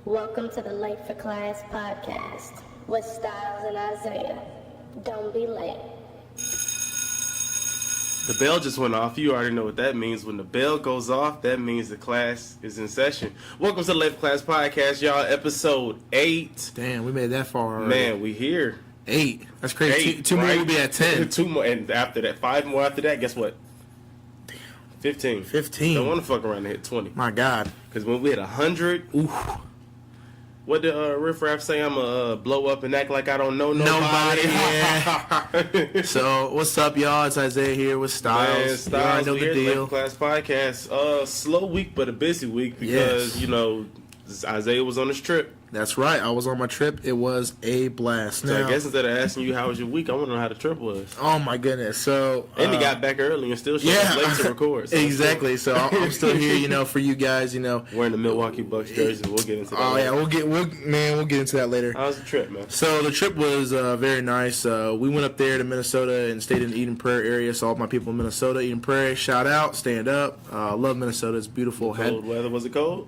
Welcome to the Late4Class podcast with Styles and Isaiah. Don't be late. The bell just went off. You already know what that means. When the bell goes off, that means the class is in session. Welcome to the Late4Class podcast, y'all. Episode 8. Damn, we made that far already. Man, we here. 8. That's crazy. 8, two right? more will be at 10. 2 more, and after that, 5 more after that, guess what? Damn. 15. 15. Don't want to fuck around and hit 20. My God. Because when we hit 100, Oof. what did Riff Raff say? I'm going to blow up and act like I don't know nobody. Yeah. So, what's up, y'all? It's Isaiah here with Styles. Man, Styles, you know the deal. Late4Class podcast. Slow week, but a busy week because, Yes. you know, Isaiah was on his trip. That's right. I was on my trip. It was a blast. So Now, I guess instead of asking you how was your week, I want to know how the trip was. oh, my goodness. So, And he got back early and still showed up late to record. So exactly. So, I'm still here, you know, for you guys, you know. Wearing the Milwaukee Bucks jersey. We'll get into that. Oh, later. yeah. We'll get into that later. How's the trip, man? So the trip was very nice. We went up there to Minnesota and stayed in the Eden Prairie area. Saw all my people in Minnesota, Eden Prairie. Shout out, stand up. Love Minnesota. It's beautiful. Cold weather. Was it cold?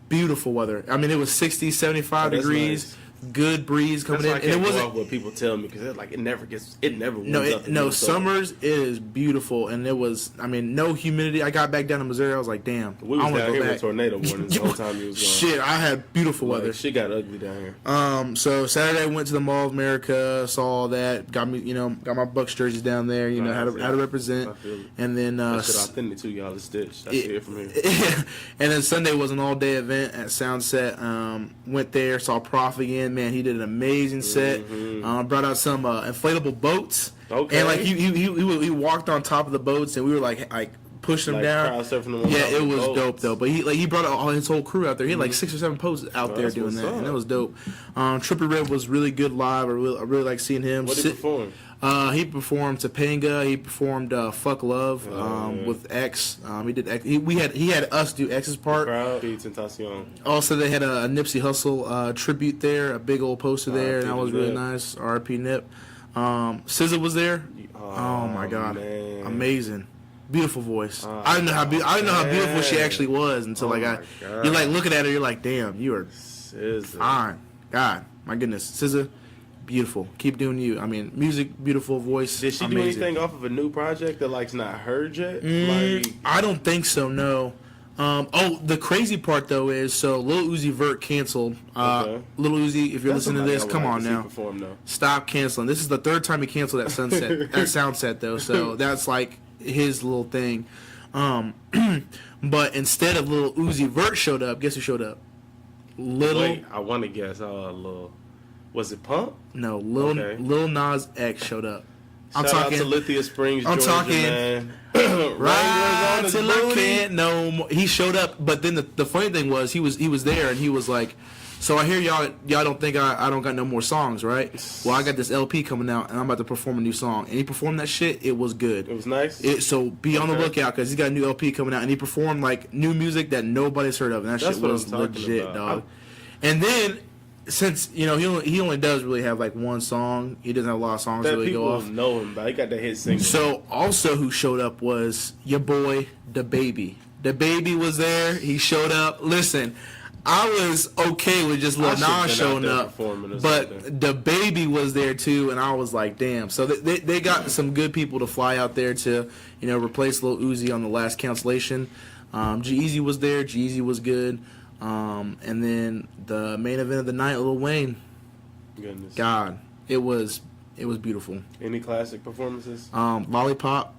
Beautiful weather. I mean, it was 60, 75 that's degrees. Nice. Good breeze coming That's why in. I And can't it go wasn't. off what people tell me because it never warms No, up. in no. Minnesota. Summers it is beautiful, and it was. I mean, no humidity. I got back down to Missouri. I was like, damn. We I was want to down go here back. with tornado warnings the whole time you was gone. Shit, I had beautiful Like, weather. shit got ugly down here. So Saturday I went to the Mall of America, saw all that, got my Bucks jerseys down there, how to represent, I feel it. and then That shit authentic too, y'all. It's stitched. I see it from here. and then Sunday was an all day event at Soundset. Went there, saw Prof again. Man, he did an amazing set. Brought out some inflatable boats. Okay. And like he walked on top of the boats, and we were like pushing him down. Crowd surfing them on Yeah, top it of was boats. dope though. But he brought all his whole crew out there. He had like 6 or 7 posts out there that's doing what's that, up. and it was dope. Trippie Redd was really good live. I really like seeing him. What did he perform? He performed Topanga. He performed "Fuck Love" Yeah. with X. He did X. He had us do X's part. Crowd Tentacion. Also, they had a Nipsey Hussle tribute there, a big old poster there, and that was really Nip. nice. R.I.P. Nip. SZA was there. Oh my God, man. amazing, beautiful voice. I didn't know how beautiful she actually was until you're like looking at her, you're like, damn, you are SZA. fine. God, my goodness, SZA. Beautiful. Keep doing you. I mean, music, beautiful voice. Did she do amazing. anything off of a new project that like's not heard yet? Like, I don't think so. No. The crazy part though is Lil Uzi Vert canceled. Okay. Lil Uzi, if you're listening to this, come on now. Perform, though. Stop canceling. This is the 3rd time he canceled that Soundset though. So that's like his little thing. But instead of Lil Uzi Vert showed up, guess who showed up? Wait, I want to guess. Lil. Was it Pump? No, Lil Nas X showed up. I'm Shout talking out to Lithia Springs, I'm Georgia, talking- man. Right Wranglers till on I his can't no more. He showed up, but then the funny thing was he was there and he was like, so I hear y'all don't think I don't got no more songs, right? Well, I got this LP coming out and I'm about to perform a new song. And he performed that shit. It was good. It was nice. So be on the Okay. lookout because he's got a new LP coming out and he performed like new music that nobody's heard of, and that That's shit what was I'm talking legit, about. dog. And then since he only does really have like one song, he doesn't have a lot of songs that that really people go off. know him, but he got that hit single. So also who showed up was your boy, Da Baby. Da Baby was there. He showed up. Listen, I was okay with just Lil Nas showing up, but Da Baby was there too, and I was like, damn. So they got some good people to fly out there to replace Lil Uzi on the last cancellation. G-Eazy was there. G-Eazy was good. And then the main event of the night, Lil Wayne. Goodness. God, it was beautiful. Any classic performances? Lollipop.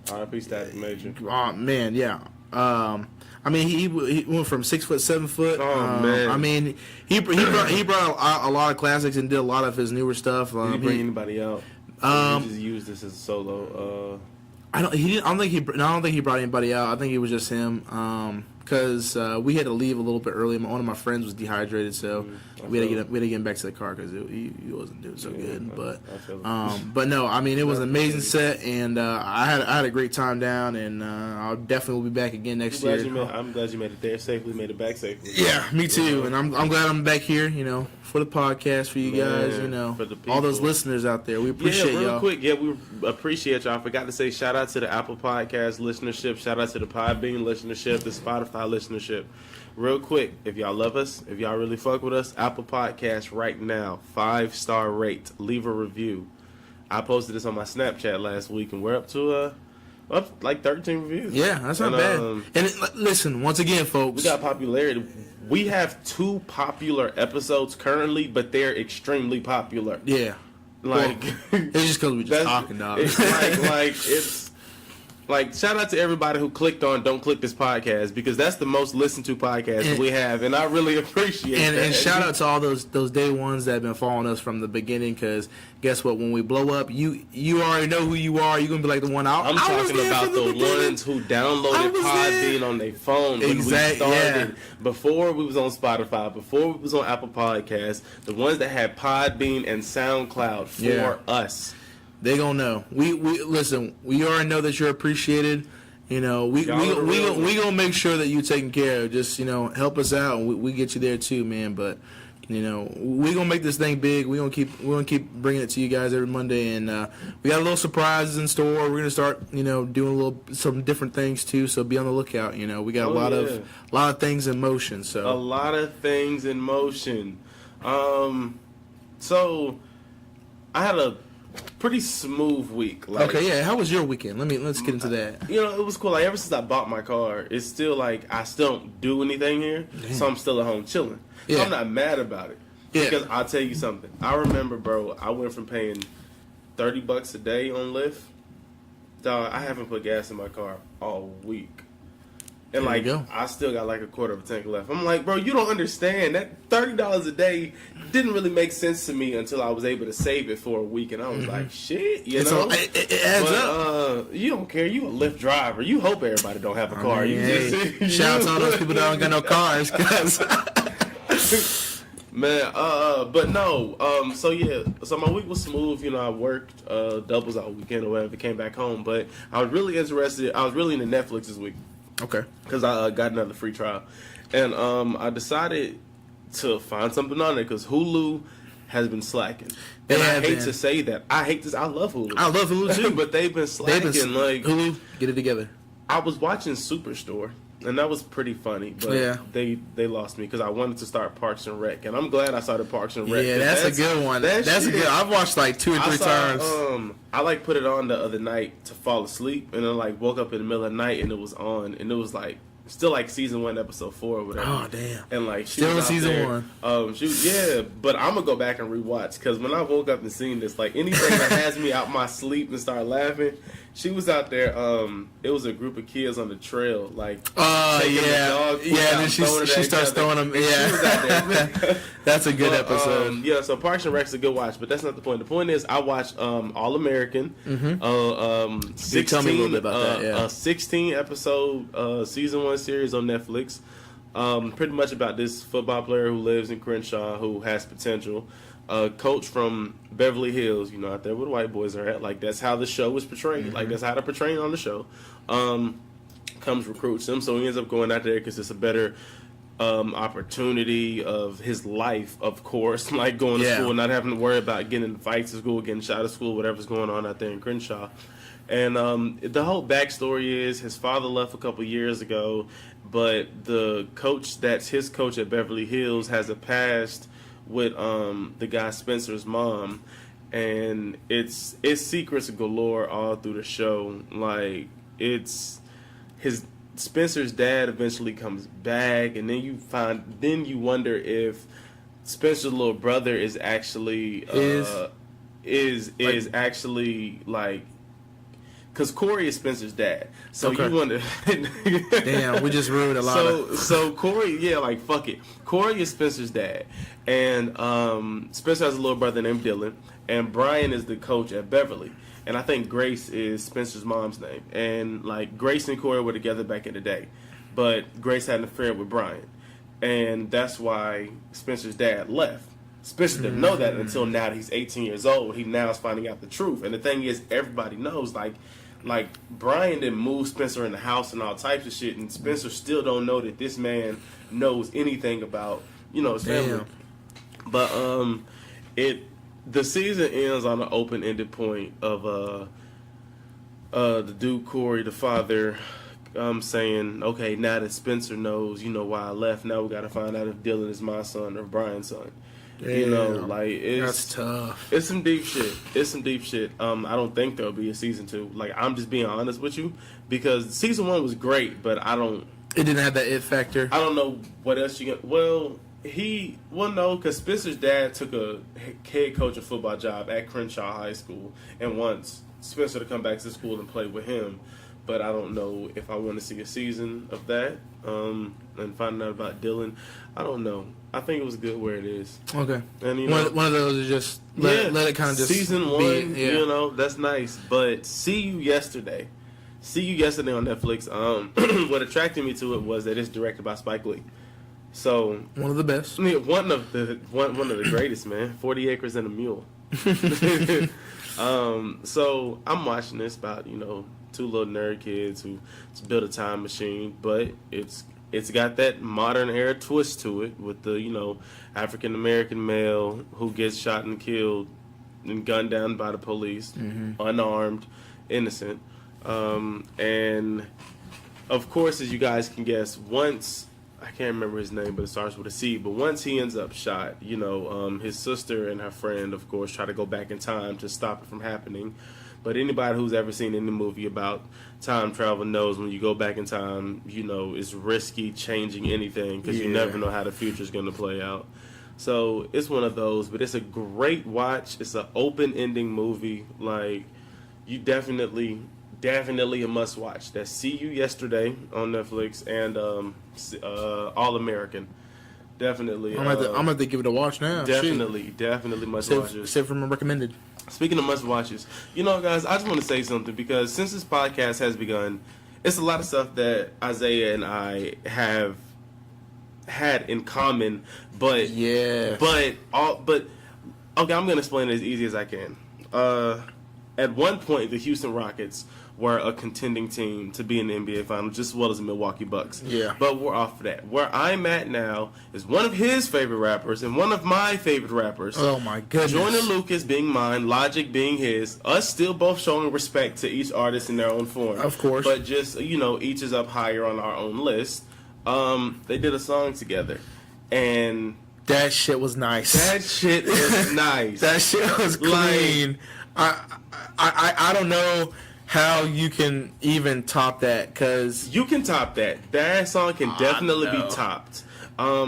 R.I.P. Static Major. Oh man, yeah. I mean, he went from 6 foot, 7 foot. Oh man. I mean, he brought a lot of classics and did a lot of his newer stuff. Did he bring anybody out? He just used this as a solo. I don't think he brought anybody out. I think it was just him. because we had to leave a little bit early. One of my friends was dehydrated, so we had to get him back to the car because he wasn't doing so good. But no, I mean, it was an amazing set, and I had a great time down, and I'll definitely will be back again next year. I'm glad you made it there safely, made it back safely. Yeah, me too, and I'm glad I'm back here. For the podcast, for you guys, for the people. All those listeners out there, we appreciate y'all. Real quick, we appreciate y'all. I forgot to say shout out to the Apple Podcast listenership, shout out to the Podbean listenership, the Spotify listenership. Real quick, if y'all love us, if y'all really fuck with us, Apple Podcast right now, 5-star rate, leave a review. I posted this on my Snapchat last week, and we're up to like 13 reviews. Yeah, that's not bad. And listen, once again, folks, we got popularity. We have 2 popular episodes currently, but they're extremely popular. Yeah, like it's just because we're just talking, dog. It's it's like shout out to everybody who clicked on "Don't Click This Podcast" because that's the most listened to podcast we have, and I really appreciate that. And shout out to all those day ones that have been following us from the beginning. Because guess what? When we blow up, you already know who you are. You're gonna be like the one out. I'm talking about the ones who downloaded Podbean on their phone when we started. Yeah. Before we was on Spotify, before we was on Apple Podcasts, the ones that had Podbean and SoundCloud for us. They gonna know. We listen. We already know that you're appreciated. We gonna make sure that you taken care of. Just help us out, and we get you there too, man. But we gonna make this thing big. We gonna keep bringing it to you guys every Monday, and we got a little surprises in store. We're gonna start doing some different things too. So be on the lookout. We got a lot of things in motion. So a lot of things in motion. So I had a pretty smooth week. Okay, yeah. How was your weekend? Let's get into that. It was cool. Like ever since I bought my car, it's still like I still don't do anything here, so I'm still at home chilling. Yeah. So I'm not mad about it because I'll tell you something. I remember, bro. I went from paying $30 a day on Lyft. Dog, I haven't put gas in my car all week. And I still got like a quarter of a tank left. I'm like, bro, you don't understand. That $30 a day didn't really make sense to me until I was able to save it for a week. And I was like, shit, it adds up. You don't care. You a Lyft driver. You hope everybody don't have a car. Shout out to all those people that don't got no cars. Man, but no. So my week was smooth. I worked doubles all weekend or whatever. Came back home, but I was really interested. I was really into Netflix this week. Okay. Because I got another free trial. And I decided to find something on there because Hulu has been slacking. And I hate to say that. I hate this. I love Hulu. I love Hulu too. But they've been slacking. Hulu, get it together. I was watching Superstore. And that was pretty funny, but they lost me because I wanted to start Parks and Rec, and I'm glad I started Parks and Rec. Yeah, that's a good one. That's a good. I've watched like 2 or 3 times. I put it on the other night to fall asleep, and then woke up in the middle of the night and it was on, and it was still season 1, episode 4 or whatever. Oh damn! And she still was season there. 1. But I'm gonna go back and rewatch because when I woke up and seen this, anything that has me out my sleep and start laughing. She was out there. It was a group of kids on the trail, taking the dog food out, and then she starts throwing them. Yeah, she was out there. That's a good episode. So Parks and Rec's a good watch, but that's not the point. The point is, I watched All American. 16. Tell me a little bit about that. Yeah, a 16 episode season 1 series on Netflix. Pretty much about this football player who lives in Crenshaw who has potential. A coach from Beverly Hills, out there where the white boys are at. That's how the show was portrayed. That's how they're portraying on the show. Comes recruits him, so he ends up going out there because it's a better opportunity of his life, of course. Going to school, not having to worry about getting in fights at school, getting shot at school, whatever's going on out there in Crenshaw. And the whole backstory is his father left a couple years ago, but the coach that's his coach at Beverly Hills has a past with the guy Spencer's mom, and it's secrets galore all through the show. It's Spencer's dad eventually comes back, and then you wonder if Spencer's little brother is actually actually because Corey is Spencer's dad, so you wonder. Damn, we just ruined a lot. So Corey, fuck it. Corey is Spencer's dad, and Spencer has a little brother named Dylan, and Brian is the coach at Beverly, and I think Grace is Spencer's mom's name, and Grace and Corey were together back in the day. but Grace had an affair with Brian, and that's why Spencer's dad left. Spencer didn't know that until now that he's 18 years old. He now is finding out the truth. And the thing is, everybody knows, like Brian didn't move Spencer in the house and all types of shit, and Spencer still don't know that this man knows anything about, his family. But the season ends on an open-ended point of the dude Corey, the father, saying, okay, now that Spencer knows, why I left, now we got to find out if Dylan is my son or Brian's son. Damn. That's tough. It's some deep shit. I don't think there'll be a season 2. Like, I'm just being honest with you, because season 1 was great, but it didn't have that it factor. I don't know what else you got. No, because Spencer's dad took a head coach of football job at Crenshaw High School and wants Spencer to come back to school and play with him. But I don't know if I want to see a season of that and finding out about Dylan. I don't know. I think it was good where it is. Okay. And one of those is just let it kind of just season 1. Yeah. That's nice. But See You Yesterday on Netflix. What attracted me to it was that it's directed by Spike Lee. So one of the best. I mean, one of the greatest, man. 40 Acres and a Mule. So I'm watching this about two little nerd kids who built a time machine, but it's got that modern era twist to it with the African American male who gets shot and killed and gunned down by the police, unarmed, innocent, and of course, as you guys can guess, once I can't remember his name, but it starts with a C. But once he ends up shot, his sister and her friend, of course, try to go back in time to stop it from happening. But anybody who's ever seen any movie about time travel knows when you go back in time, it's risky changing anything because you never know how the future's going to play out. So it's one of those, but it's a great watch. It's an open-ending movie. Like, you definitely a must-watch. That's See You Yesterday on Netflix and All American. Definitely. I'm gonna have to give it a watch now. Definitely must-watches. Save from recommended. Speaking of must-watches, guys, I just want to say something because since this podcast has begun, it's a lot of stuff that Isaiah and I have had in common, but okay, I'm going to explain it as easy as I can. At one point, the Houston Rockets were a contending team to be in the NBA Finals, just as well as the Milwaukee Bucks. Yeah. But we're off of that. Where I'm at now is one of his favorite rappers and one of my favorite rappers. Oh, my goodness. Joyner Lucas being mine, Logic being his. Us still both showing respect to each artist in their own form. Of course. But just, each is up higher on our own list. They did a song together. And that shit was nice. That shit is nice. That shit was clean. I don't know how you can even top that, because you can top that. That song can definitely be topped. I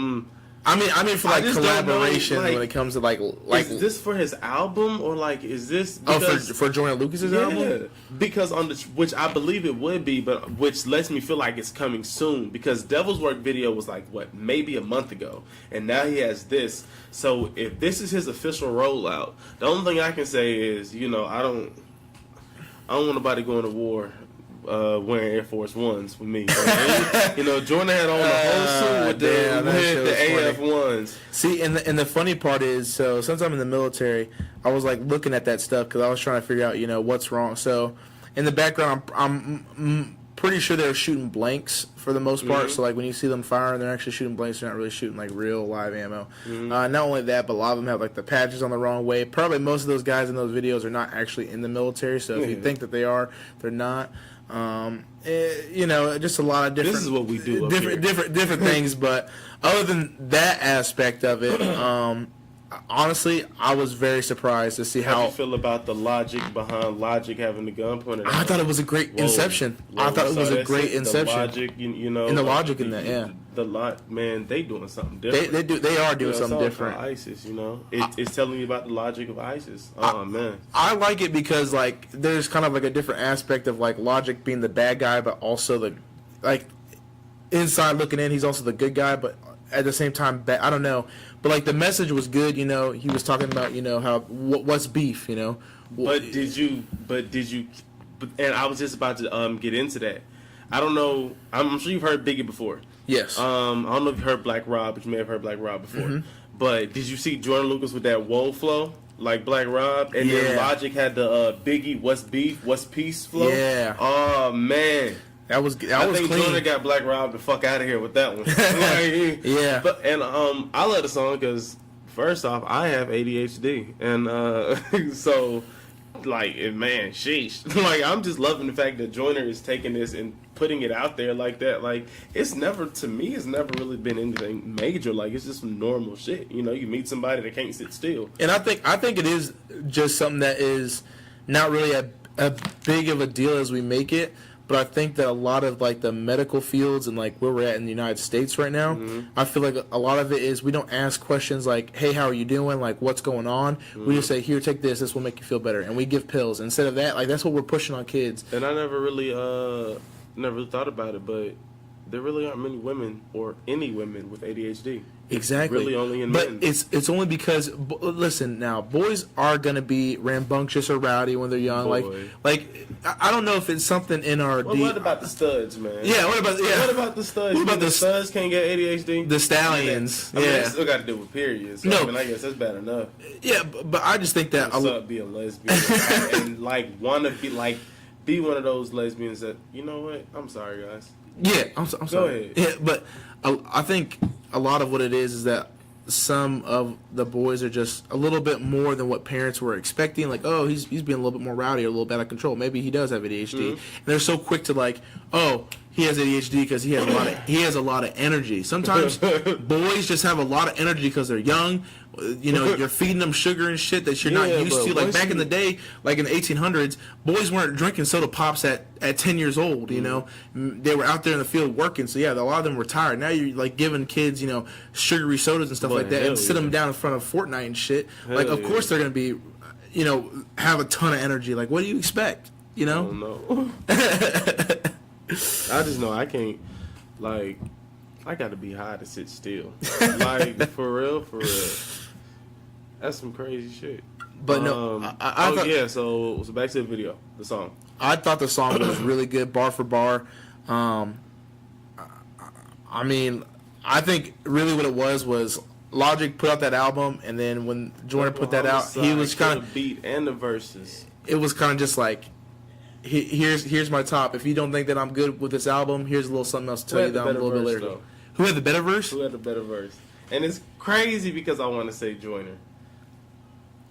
mean for collaboration when it comes to like is this for his album or is this for Joyner Lucas's album? Because which I believe it would be, but which lets me feel like it's coming soon, because Devil's Work video was maybe a month ago, and now he has this. So if this is his official rollout, the only thing I can say is I don't want nobody going to war wearing Air Force Ones with me. Jordan had on the whole suit with the AF ones. See, and the funny part is, so since I'm in the military, I was looking at that stuff because I was trying to figure out what's wrong. So in the background, I'm pretty sure they're shooting blanks for the most part. So when you see them firing, they're actually shooting blanks. They're not really shooting real live ammo. Not only that, but a lot of them have the patches on the wrong way. Probably most of those guys in those videos are not actually in the military. So if you think that they are, they're not. Just a lot of different. This is what we do. Different things. But other than that aspect of it, honestly, I was very surprised to see how you feel about the logic behind Logic having the gun pointed at him. I thought it was a great inception. I thought it was a great inception. The logic, and the logic in that, yeah. Man, they doing something different. They are doing something different. ISIS, it's telling you about the logic of ISIS. Man, I like it because there's kind of a different aspect of Logic being the bad guy, but also the inside looking in, he's also the good guy, but at the same time, I don't know. But the message was good. He was talking about how what's beef. But did you? And I was just about to get into that. I don't know. I'm sure you've heard Biggie before. Yes. I don't know if you heard Black Rob, but you may have heard Black Rob before. Mm-hmm. But did you see Jordan Lucas with that Whoa flow like Black Rob? And then Logic had the Biggie What's Beef, What's Peace flow. Yeah. Oh man. I think clean. Jordan got Black Rob the fuck out of here with that one. Yeah. But I love the song because first off, I have ADHD, and so like, man, sheesh. Like, I'm just loving the fact that Joyner is taking this and putting it out there like that. Like, it's never really been anything major. Like, it's just some normal shit. You know, you meet somebody that can't sit still. And I think it is just something that is not really a big of a deal as we make it. But I think that a lot of, like, the medical fields and, like, where we're at in the United States right now, I feel like a lot of it is we don't ask questions like, hey, how are you doing? Like, what's going on? We just say, here, take this. This will make you feel better. And we give pills. Instead of that, like, that's what we're pushing on kids. And I never really thought about it, but there really aren't many women or any women with ADHD. Exactly. Really only in men. But it's only because, listen, now, boys are going to be rambunctious or rowdy when they're young. Boy. Like I don't know if it's something in our... What about the studs, man? Yeah, what about the studs? What about the studs can't get ADHD? The stallions. I mean, they still got to deal with periods. So, no. I mean, I guess that's bad enough. Yeah, but I just think that... be a lesbian and, like, want to be, like, be one of those lesbians that, you know what? I'm sorry, guys. Yeah, I'm sorry. Go ahead. Yeah, but I think a lot of what it is that some of the boys are just a little bit more than what parents were expecting. Like, oh, he's being a little bit more rowdy or a little bit out of control. Maybe he does have ADHD. And they're so quick to like, oh, he has ADHD because he has a lot of energy. Sometimes boys just have a lot of energy because they're young. You know, you're feeding them sugar and shit that you're not used to. Like back in the day, like in the 1800s, boys weren't drinking soda pops at 10 years old. You know, they were out there in the field working. So yeah, a lot of them were tired. Now you're like giving kids, you know, sugary sodas and stuff like that, and sit them down in front of Fortnite and shit. Like, of course they're gonna be, you know, have a ton of energy. Like, what do you expect? You know? I don't know. I just know I can't. Like, I got to be high to sit still. Like, for real. That's some crazy shit. But no, I thought, yeah. So back to the video, the song. I thought the song was really good, bar for bar. I mean, I think really what it was Logic put out that album, and then when Joyner put that out, he was kind of beat and the verses. It was kind of just like, here's my top. If you don't think that I'm good with this album, here's a little something else to tell you that I'm a little bit later. Who had the better verse? Who had the better verse? And it's crazy because I want to say Joyner.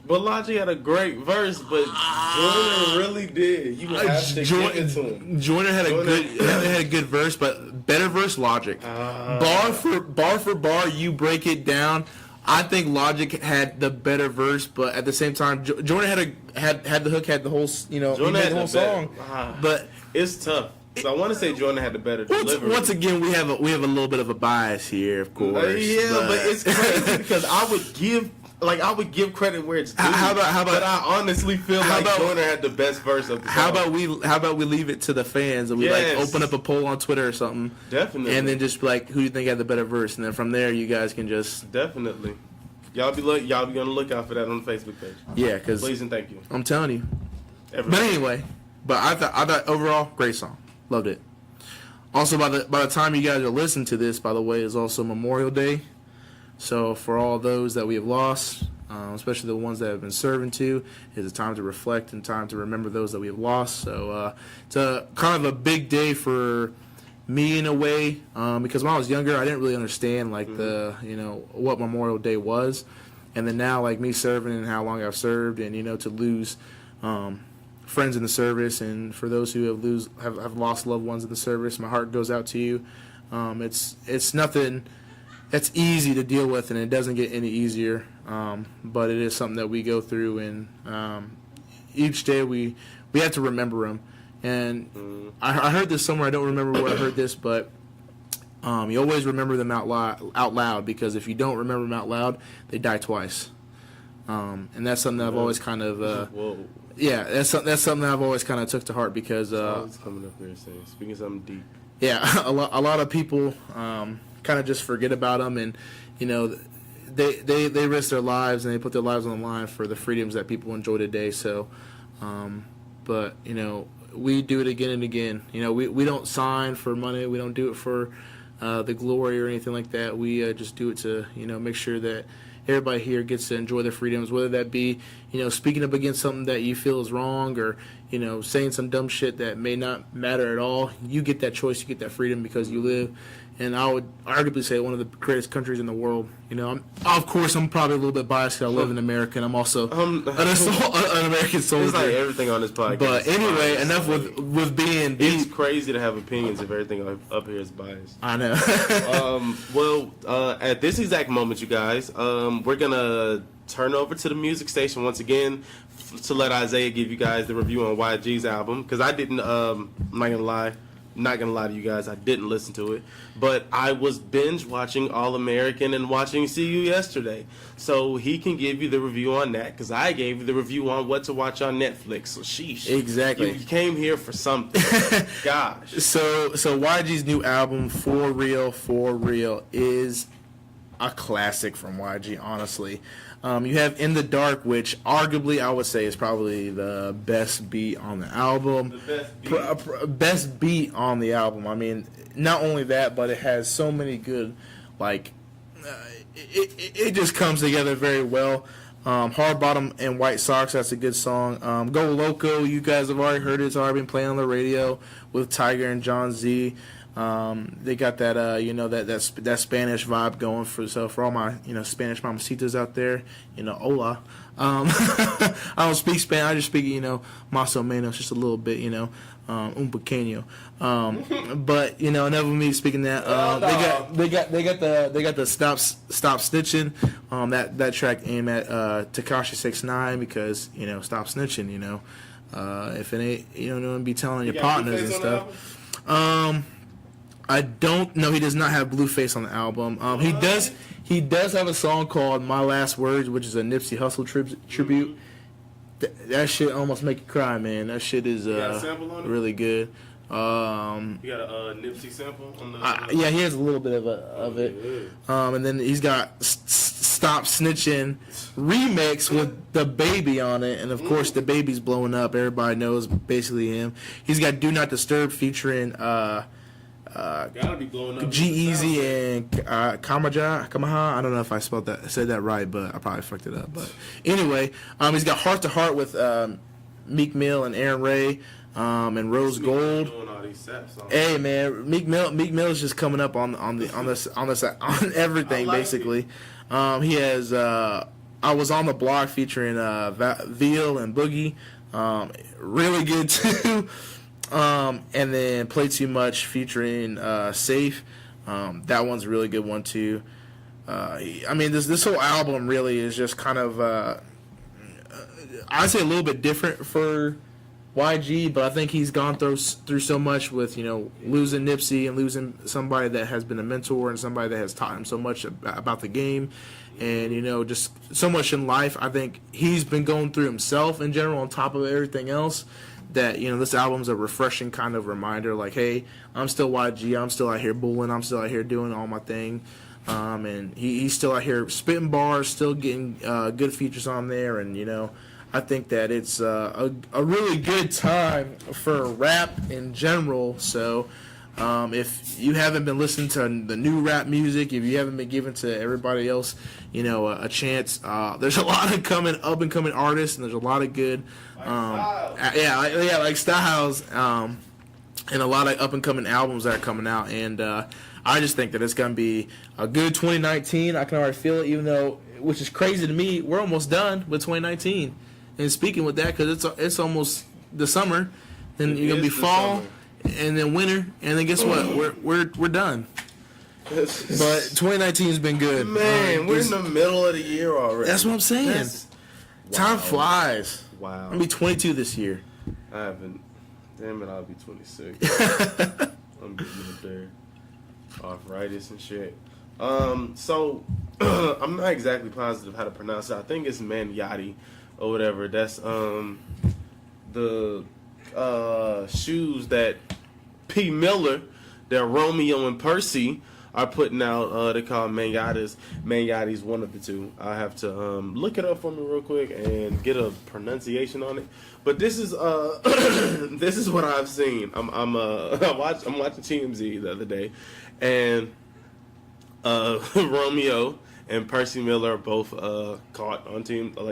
But Logic had a great verse, but Joyner really did. You have to give it to him. Joyner had a good verse, but better verse, Logic. Bar for bar, you break it down. I think Logic had the better verse, but at the same time, Joyner had the hook, had the whole, you know, Joyner had the whole song. But it's tough. So I want to say Joyner had the better delivery. Once again, we have a little bit of a bias here, of course. But it's crazy because I would give credit where it's due. How about? But I honestly feel like Joyner had the best verse of the song. How about we leave it to the fans and we like open up a poll on Twitter or something. Definitely. And then just be like, who do you think had the better verse? And then from there, you guys can just definitely. Y'all be on the lookout for that on the Facebook page. Yeah, because please and thank you. I'm telling you. Everybody. But anyway, I thought overall great song. Loved it. Also, by the time you guys are listening to this, by the way, is also Memorial Day. So for all those that we have lost, especially the ones that have been serving to, it's a time to reflect and time to remember those that we have lost. So it's a kind of a big day for me in a way, because when I was younger, I didn't really understand like what Memorial Day was, and then now like me serving and how long I've served, and to lose friends in the service, and for those who have lost loved ones in the service, my heart goes out to you. It's nothing that's easy to deal with, and it doesn't get any easier. But it is something that we go through, and each day we have to remember them. And I heard this somewhere. I don't remember where I heard this, but you always remember them out loud, because if you don't remember them out loud, they die twice. And that's something that I've always kind of that's something that I've always kind of took to heart, because it's coming up here saying speaking something deep. Yeah, a lot of people kind of just forget about them, and they risk their lives and they put their lives on the line for the freedoms that people enjoy today. So, but we do it again and again. You know, we don't sign for money. We don't do it for the glory or anything like that. We just do it to, you know, make sure that everybody here gets to enjoy their freedoms, whether that be, you know, speaking up against something that you feel is wrong, or, you know, saying some dumb shit that may not matter at all. You get that choice, you get that freedom because you live. And I would arguably say one of the greatest countries in the world. You know, of course, I'm probably a little bit biased because I live in America, and I'm also an American soldier. It's like everything on this podcast. But anyway, enough with being deep. It's crazy to have opinions if everything up here is biased. I know. At this exact moment, you guys, we're going to turn over to the music station once again to let Isaiah give you guys the review on YG's album. Because I didn't, I'm not gonna lie to you guys, I didn't listen to it, but I was binge watching All American and watching See You yesterday, so he can give you the review on that, because I gave you the review on what to watch on Netflix. So sheesh, exactly. You came here for something. Gosh. So YG's new album, For Real, is a classic from YG. Honestly, you have In the Dark, which arguably I would say is probably the best beat on the album. The best beat on the album. I mean, not only that, but it has so many good, like, it just comes together very well. Hard Bottom and White Socks, that's a good song. Go Loco, you guys have already heard it. It's already been playing on the radio with Tiger and John Z. They got that, you know, that Spanish vibe going for all my, you know, Spanish mamacitas out there, you know, hola. I don't speak Spanish. I just speak, you know, más o menos, just a little bit, you know, un pequeño. But you know, enough of me speaking that. They got the Stop Snitching. That track aimed at Tekashi 6ix9ine, because, you know, stop snitching. You know, if it ain't, you don't be telling your partners and stuff. I don't know. He does not have Blueface on the album. He does have a song called My Last Words, which is a Nipsey Hussle tribute. That shit almost make you cry, man. That shit is really good. You got a Nipsey sample on the? Yeah, he has a little bit of it. And then he's got Stop Snitching remix with the Baby on it, and of course the Baby's blowing up. Everybody knows basically him. He's got Do Not Disturb featuring gotta be blowing up. G-Eazy and Kamaha. I don't know if I said that right, but I probably fucked it up. But anyway, he's got Heart to Heart with Meek Mill and Aaron Ray, and Rose Gold. Doing all these hey man, Meek Mill is just coming up on everything basically. He has I Was on the Block featuring Veal and Boogie, really good too. And then Play Too Much featuring Safe. That one's a really good one too. I mean, this whole album really is just kind of I'd say a little bit different for YG, but I think he's gone through so much with, you know, losing Nipsey and losing somebody that has been a mentor and somebody that has taught him so much about the game, and, you know, just so much in life. I think he's been going through himself in general on top of everything else. That, you know, this album's a refreshing kind of reminder, like, hey, I'm still YG, I'm still out here bulling, I'm still out here doing all my thing, and he's still out here spitting bars, still getting good features on there, and, you know, I think that it's a really good time for rap in general. So if you haven't been listening to the new rap music, if you haven't been giving to everybody else, you know, a chance, there's a lot of up and coming artists, and there's a lot of good like Styles, and a lot of up and coming albums that are coming out, and I just think that it's gonna be a good 2019. I can already feel it, even though, which is crazy to me, we're almost done with 2019. And speaking with that, because it's almost the summer, then you're gonna be fall, and then winter, and then guess what? We're done. But 2019 has been good. Man, we're in the middle of the year already. That's what I'm saying. Time flies. Wow. I'm gonna be 22 this year. I haven't. Damn it, I'll be 26. I'm getting up there. Arthritis and shit. So I'm not exactly positive how to pronounce it. I think it's MONEYATTI or whatever. That's the shoes that P. Miller, that Romeo and Percy are putting out. They call Maneyattis. Maneyatti's one of the two. I have to look it up for me real quick and get a pronunciation on it. But this is this is what I've seen. I'm watching TMZ the other day, and Romeo and Percy Miller are both caught on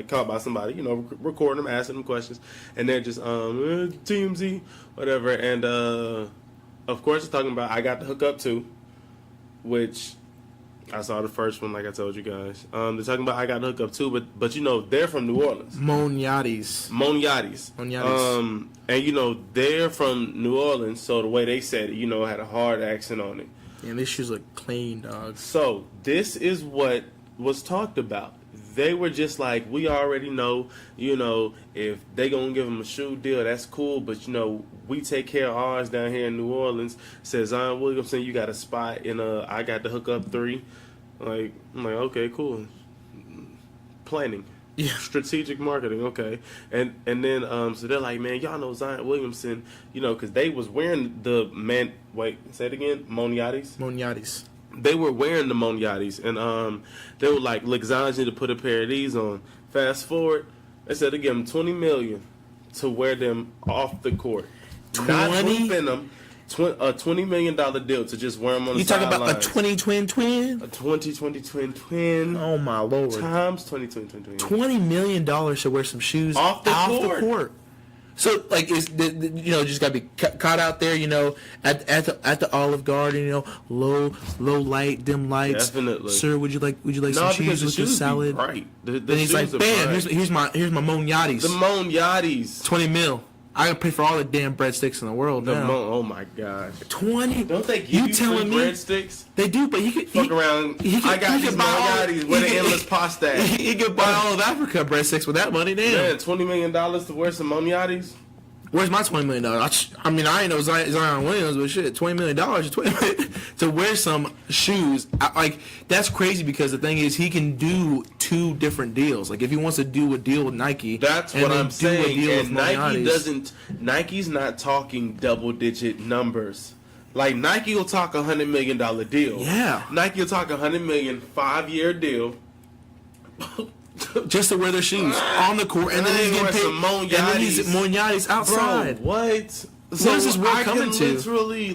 caught by somebody, recording them, asking them questions, and they're just TMZ, whatever. And of course, it's talking about I got the hook up too, which I saw the first one, like I told you guys. They're talking about I got the hook up too, but they're from New Orleans. Moneyattis. And they're from New Orleans, so the way they said it, had a hard accent on it. And these shoes look clean, dog. So this is what was talked about. They were just like, we already know, if they gonna give them a shoe deal, that's cool. But we take care of ours down here in New Orleans. Says Zion Williamson, you got a spot in I got the hook up 3. I'm like, okay, cool. Planning. Yeah. Strategic marketing, okay. And then so they're like, man, y'all know Zion Williamson, because they was wearing say it again, Moneyattis. They were wearing the Moneyattis, and they were like, look, Zion's need to put a pair of these on. Fast forward, they said they give them $20 million to wear them off the court. 20? Not hooping them. A $20 million deal to just wear them on the sidelines. You talking about a 2020 twin? A 2020 twin. Oh my lord! Times 2020 twin. $20 million to wear some shoes off the court. So is just gotta be caught out there, at the Olive Garden, low light, dim lights. Definitely. Sir, would you like some cheese with the salad? Right. Then he's like, bam, here's my Moneyattis. The Moneyattis. $20 million. I gotta pay for all the damn breadsticks in the world now. Oh my gosh. 20? Don't they give you telling me breadsticks? They do, but he could fuck around. I got these Moneyattis with an endless pasta. He could buy all of Africa breadsticks with that money. Damn. Man, $20 million to wear some Moneyattis. Where's my $20 million? I ain't know Zion Williams, but shit, $20 million to wear some shoes. That's crazy because the thing is, he can do 2 different deals. Like, if he wants to do a deal with Nike, that's what I'm saying. And Nike's not talking double-digit numbers. Like, Nike will talk $100 million deal. Yeah. Nike will talk $100 million 5-year deal. Just to wear their shoes on the court, and then he's getting paid. Some Moneyattis outside. Bro, what? So what is this world coming to? Literally,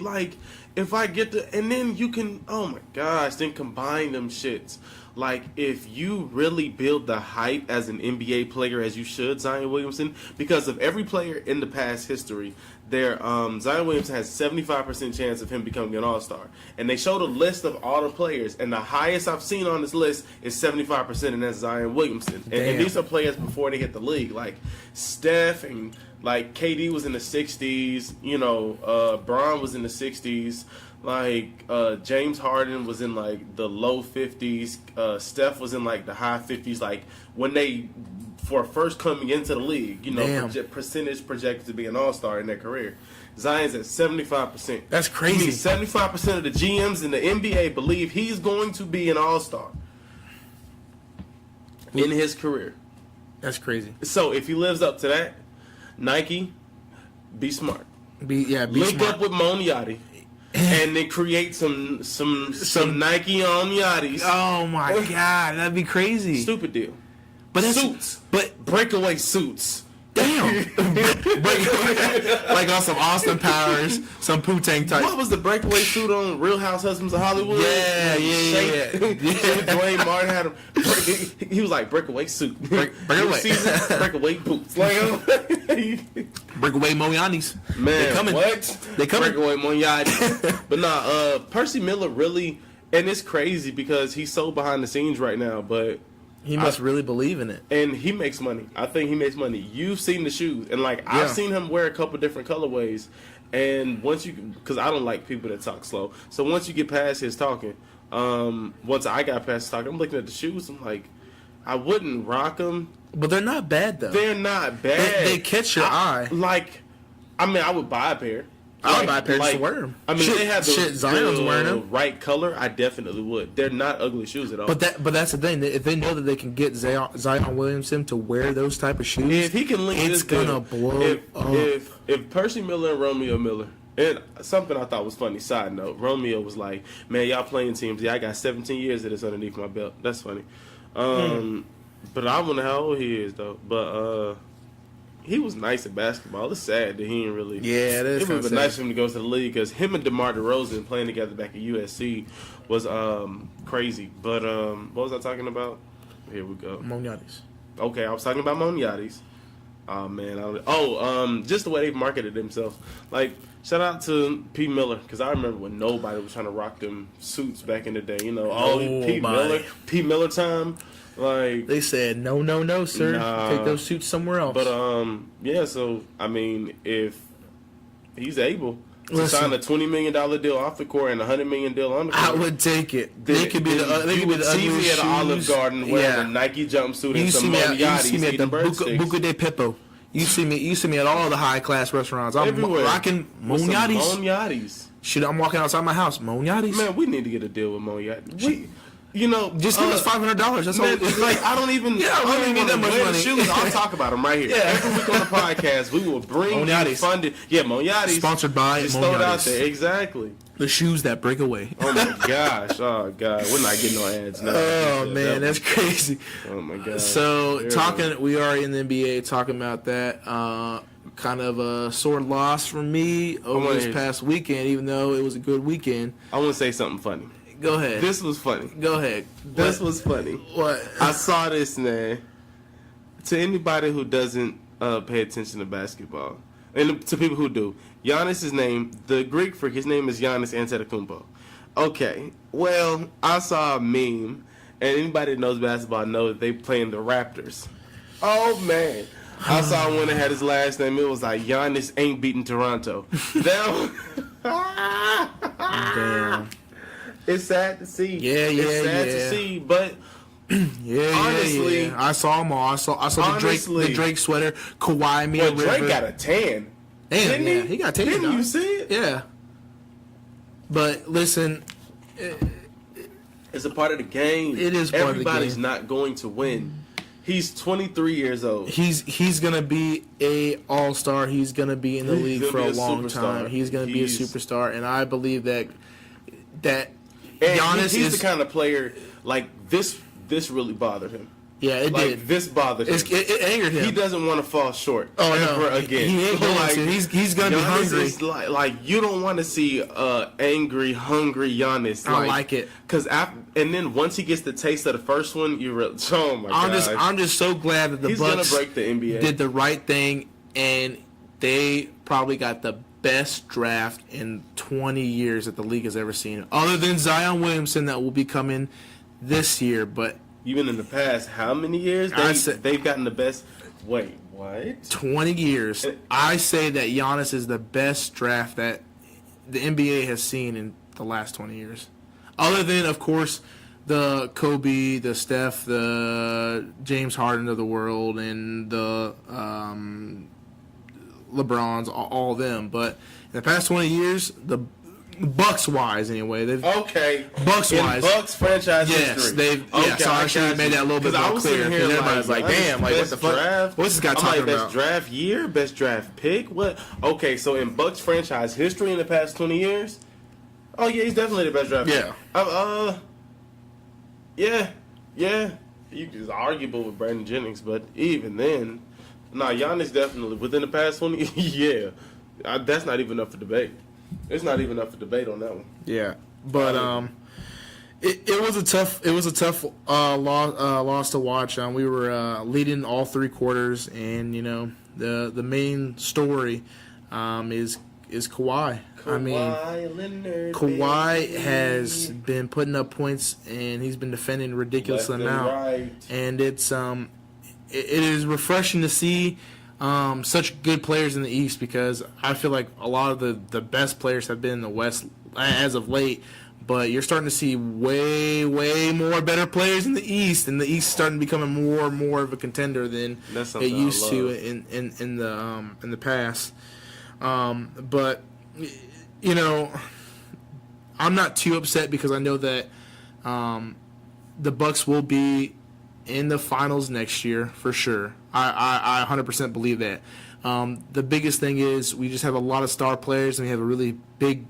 if I get and then you can, oh my gosh, then combine them shits. Like, if you really build the hype as an NBA player as you should, Zion Williamson, because of every player in the past history, Zion Williamson has 75% chance of him becoming an all-star. And they showed a list of all the players, and the highest I've seen on this list is 75%, and that's Zion Williamson. And these are players before they hit the league, like Steph and like KD was in the 60s, Bron was in the 60s. Like, James Harden was in, like, the low 50s. Steph was in, like, the high 50s. Like, when they, for first coming into the league, percentage projected to be an all-star in their career. Zion's at 75%. That's crazy. 75% of the GMs in the NBA believe he's going to be an all-star in his career. That's crazy. So, if he lives up to that, Nike, be smart. Link smart. Up with Moneyatti. And then create some Nike on Yachties. Oh my god, that'd be crazy. Stupid deal. But suits, breakaway suits. Damn. Like on some Austin Powers, some Wu-Tang type. What was the breakaway suit on Real House Husbands of Hollywood? Yeah. Dwayne Martin had him. He was like breakaway suit. Breakaway boots. Breakaway Moneyattis. Man, they coming. What? They coming. Breakaway Moneyattis. But Percy Miller really, and it's crazy because he's so behind the scenes right now, but he must really believe in it. And he makes money. I think he makes money. You've seen the shoes. And, I've seen him wear a couple different colorways. And once because I don't like people that talk slow. So once you get past his talking, once I got past his talking, I'm looking at the shoes. I'm like, I wouldn't rock them. But they're not bad, though. They're not bad. They catch your eye. I would buy a pair. I would buy a pair just to wear them. I mean, they have Zion's wearing them. Right color. I definitely would. They're not ugly shoes at all. But that's the thing. If they know that they can get Zion Williamson to wear those type of shoes, if he can link it's gonna blow up. If Percy Miller and Romeo Miller And something I thought was funny, side note, Romeo was like, man, y'all playing teams. Yeah, I got 17 years of this underneath my belt. That's funny. But I wonder how old he is, though. But he was nice at basketball. It's sad that he ain't really. Yeah, it is. It would have been nice for him to go to the league because him and DeMar DeRozan playing together back at USC was crazy. But what was I talking about? Here we go. MONEYATTI's. Okay, I was talking about MONEYATTI's. Oh, man. Just the way they marketed themselves. Like, shout out to P. Miller, because I remember when nobody was trying to rock them suits back in the day. You know, P. Miller time. Like, they said, no, sir. Nah. Take those suits somewhere else. But, yeah, so, I mean, if he's able to sign a $20 million deal off the court and a $100 million deal on the court, I would take it. They could be the see me at Olive Garden wearing a Nike jumpsuit and some MONEYATTI's. You see me at the Buca de Pepo. You see me at all the high class restaurants. I'm everywhere rocking MONEYATTI's. MONEYATTI's. Shit, I'm walking outside my house. MONEYATTI's. Man, we need to get a deal with MONEYATTI. You know, just give us $500. That's all. Like, I don't even. Yeah, I don't even need that much money. Shoes. I'll talk about them right here. Yeah. Every week on the podcast, we will bring MONEYATTI's funded. Yeah, MONEYATTI's sponsored by just throw it out there. Exactly. The shoes that break away. Oh my gosh! Oh god, we're not getting no ads now. Oh man, that's crazy. Oh my god. So we are in the NBA talking about that. Kind of a sore loss for me over this past weekend, even though it was a good weekend. I want to say something funny. Go ahead. This was funny. Go ahead. This was funny. What? I saw this, man. To anybody who doesn't pay attention to basketball, and to people who do, Giannis' name, the Greek freak, his name is Giannis Antetokounmpo. Okay, well, I saw a meme, and anybody that knows basketball knows that they playing the Raptors. Oh, man. I saw one that had his last name. It was like, Giannis ain't beating Toronto. Damn. It's sad to see. It's sad to see, but honestly, I saw them all. I saw the Drake sweater. Kawhi me a river. Drake got a tan. Damn, yeah, he got tan. Didn't you see it? Yeah. But listen, it's a part of the game. It is part of the game. Everybody's not going to win. He's 23 years old. He's gonna be a all-star. He's gonna be in the league for a long time. He's gonna be a superstar, and I believe that Giannis he's the kind of player like this. This really bothered him. Yeah, it did. This bothered him. It angered him. He doesn't want to fall short ever again. He ain't going to. He's going to be hungry. Is like you don't want to see angry, hungry Giannis. I like it. And then once he gets the taste of the first one, oh my god! I'm just so glad that the Bucks gonna break the NBA. Did the right thing, and they probably got the best draft in 20 years that the league has ever seen, other than Zion Williamson that will be coming this year, but. Even in the past, how many years they've gotten the best? Wait, what? 20 years. I say that Giannis is the best draft that the NBA has seen in the last 20 years. Other than, of course, the Kobe, the Steph, the James Harden of the world, and the LeBrons, all of them. But in the past 20 years, the Bucks wise, anyway. Bucks wise. Bucks franchise history. So I should have made that a little bit more clear. Because everybody's like, damn, like, what the fuck? Draft? What's this guy talking about? Best draft year? Best draft pick? What? Okay, so in Bucks franchise history in the past 20 years? Oh, yeah, he's definitely the best draft pick. Yeah. It's arguable with Brandon Jennings, but even then, Giannis definitely, within the past 20 yeah. That's not even up for debate. It's not even up for debate on that one. Yeah, but it was a tough loss to watch. We were leading all three quarters, and the main story is Kawhi. Leonard, Kawhi has been putting up points, and he's been defending a ridiculous amount. Right. And it is refreshing to see. Such good players in the East, because I feel like a lot of the best players have been in the West as of late, but you're starting to see way more better players in the East, and the East is starting to become more and more of a contender than it used to in the past. But I'm not too upset because I know that the Bucks will be in the finals next year for sure. I 100% believe that. The biggest thing is we just have a lot of star players and we have a really big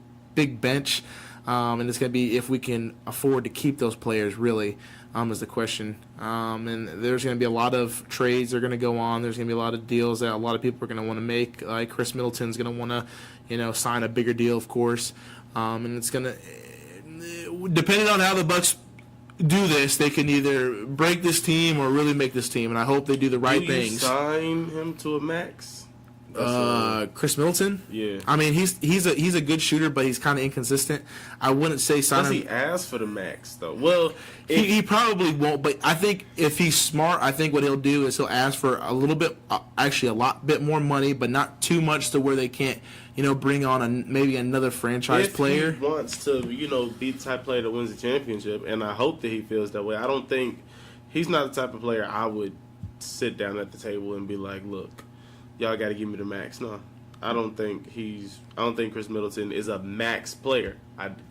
bench. And it's going to be if we can afford to keep those players, really, is the question. And there's going to be a lot of trades that are going to go on. There's going to be a lot of deals that a lot of people are going to want to make. Like Chris Middleton's going to want to, sign a bigger deal, of course. And it's going to, depending on how the Bucks do this, they can either break this team or really make this team. And I hope they do the right things. Sign him to a max? Chris Middleton. Yeah, I mean he's a good shooter, but he's kind of inconsistent. I wouldn't say sign him. Does he ask for the max though? Well, he probably won't. But I think if he's smart, I think what he'll do is he'll ask for a little bit, actually a lot bit more money, but not too much to where they can't, bring on maybe another franchise player. If he wants to, be the type of player that wins the championship, and I hope that he feels that way. I don't think he's not the type of player I would sit down at the table and be like, look, y'all got to give me the max. No, I don't think Chris Middleton is a max player.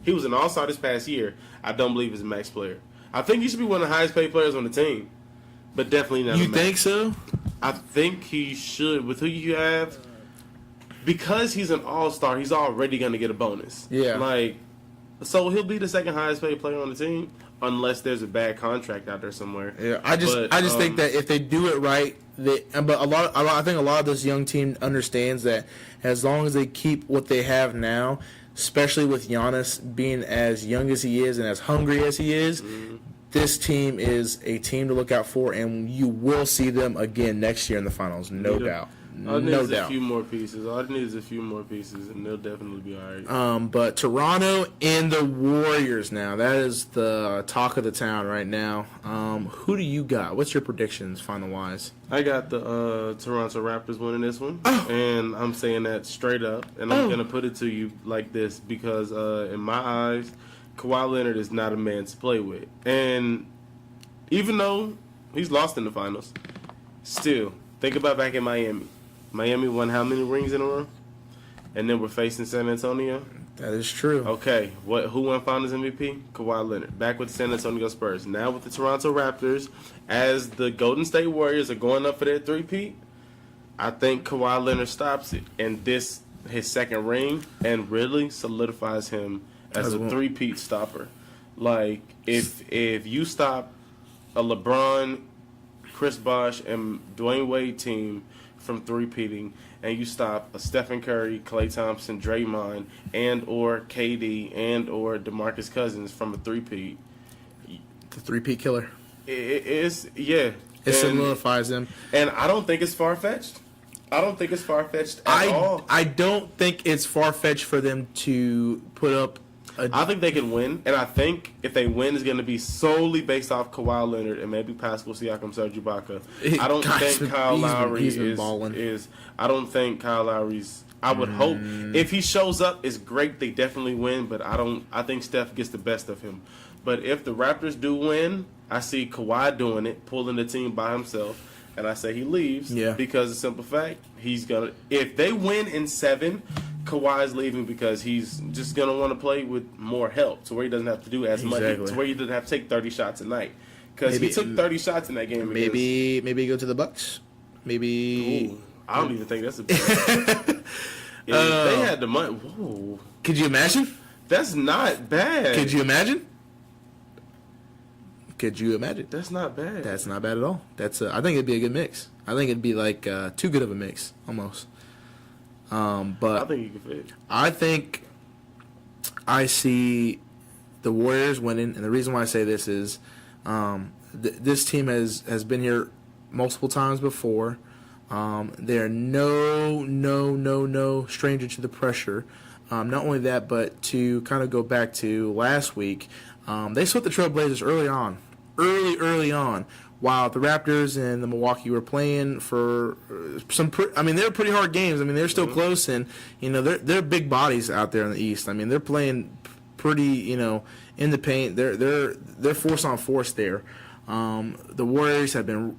He was an all-star this past year. I don't believe he's a max player. I think he should be one of the highest paid players on the team, but definitely not. You a max. think so? I think he should with who you have, because he's an all-star. He's already going to get a bonus. Yeah. So he'll be the second highest paid player on the team unless there's a bad contract out there somewhere. Yeah, I just think that if they do it right, I think a lot of this young team understands that as long as they keep what they have now, especially with Giannis being as young as he is and as hungry as he is, this team is a team to look out for, and you will see them again next year in the finals, no doubt. All I need is a few more pieces. And they'll definitely be all right. But Toronto and the Warriors now. That is the talk of the town right now. Who do you got? What's your predictions, final-wise? I got the Toronto Raptors winning this one. And I'm saying that straight up. And I'm going to put it to you like this because, in my eyes, Kawhi Leonard is not a man to play with. And even though he's lost in the finals, still, think about back in Miami. Miami won how many rings in a row? And then we're facing San Antonio? That is true. Okay, who won Finals MVP? Kawhi Leonard. Back with the San Antonio Spurs. Now with the Toronto Raptors, as the Golden State Warriors are going up for their three-peat, I think Kawhi Leonard stops it. And this, his second ring, and really solidifies him as a three-peat stopper. Like, if you stop a LeBron, Chris Bosh, and Dwayne Wade team from three-peating, and you stop a Stephen Curry, Klay Thompson, Draymond, and or KD, and or DeMarcus Cousins from a three-peat. The three-peat killer. It solidifies them. And I don't think it's far-fetched. At all. I don't think it's far-fetched for them to put up I think they can win, and I think if they win, it's going to be solely based off Kawhi Leonard and maybe Pascal Siakam, Serge Ibaka. I don't think Kyle Lowry is. I don't think Kyle Lowry's. I would hope if he shows up, it's great. They definitely win, but I think Steph gets the best of him. But if the Raptors do win, I see Kawhi doing it, pulling the team by himself, and I say he leaves. Yeah. Because the simple fact he's gonna. If they win in 7. Kawhi's leaving because he's just going to want to play with more help to where he doesn't have to do as much, to where he doesn't have to take 30 shots a night. Because he took 30 shots in that game. Maybe go to the Bucks. Maybe. Ooh, I don't even think that's a bad they had the money. Whoa. Could you imagine? That's not bad. Could you imagine? That's not bad. That's not bad at all. I think it'd be a good mix. I think it'd be like too good of a mix, almost. But I think you can fit. I think I see the Warriors winning, and the reason why I say this is this team has been here multiple times before. They are no stranger to the pressure. Not only that, but to kind of go back to last week, they swept the Trailblazers early on, while the Raptors and the Milwaukee were playing for they're pretty hard games. I mean, they're still close, and they're big bodies out there in the East. I mean, they're playing pretty in the paint. They're force on force there. The Warriors have been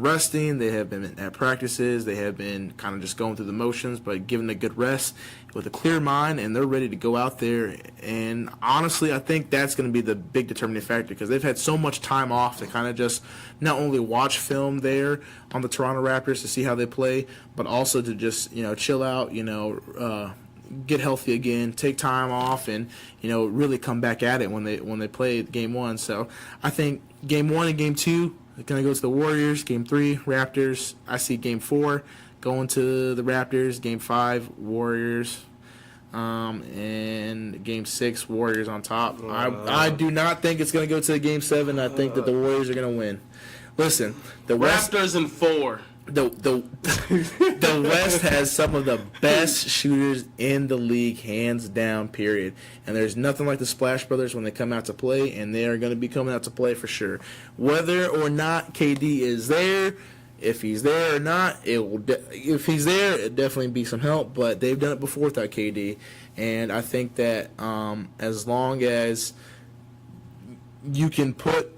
resting. They have been at practices. They have been kind of just going through the motions, but given a good rest with a clear mind, and they're ready to go out there. And honestly, I think that's going to be the big determining factor because they've had so much time off to kind of just not only watch film there on the Toronto Raptors to see how they play, but also to just chill out, get healthy again, take time off, and really come back at it when they play Game 1. So I think Game 1 and Game 2 are going to go to the Warriors. Game 3 Raptors. I see Game 4 going to the Raptors. Game 5 Warriors. And Game 6 Warriors on top. I do not think it's going to go to Game 7. I think that the Warriors are going to win. Listen, the Raptors in 4. The West has some of the best shooters in the league, hands down, period. And there's nothing like the Splash Brothers when they come out to play, and they are going to be coming out to play for sure. Whether or not KD is there, if he's there or not, if he's there, it'll definitely be some help. But they've done it before without KD, and I think that as long as you can put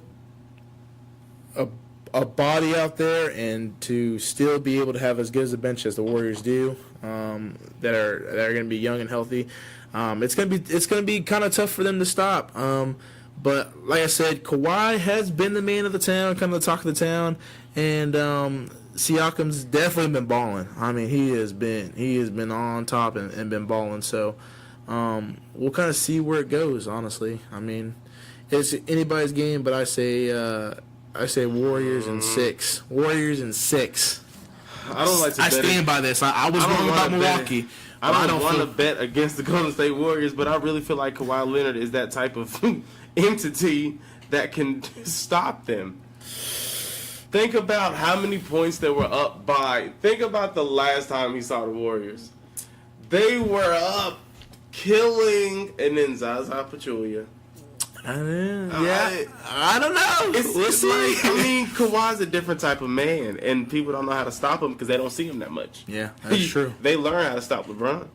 a body out there and to still be able to have as good as a bench as the Warriors do, that are going to be young and healthy, it's going to be kind of tough for them to stop. But like I said, Kawhi has been the man of the town, kind of the talk of the town, and Siakam's definitely been balling. I mean, he has been on top and been balling. So we'll kind of see where it goes. Honestly, I mean, it's anybody's game, but I say Warriors in 6. Warriors in 6. I don't like to bet. I stand by this. I was wrong about Milwaukee. I don't want to bet against the Golden State Warriors, but I really feel like Kawhi Leonard is that type of entity that can stop them. Think about how many points they were up by. Think about the last time he saw the Warriors. They were up, killing, and then Zaza Pachulia. I don't know. We'll see. I mean, Kawhi's a different type of man, and people don't know how to stop him because they don't see him that much. Yeah, that's true. They learn how to stop LeBron.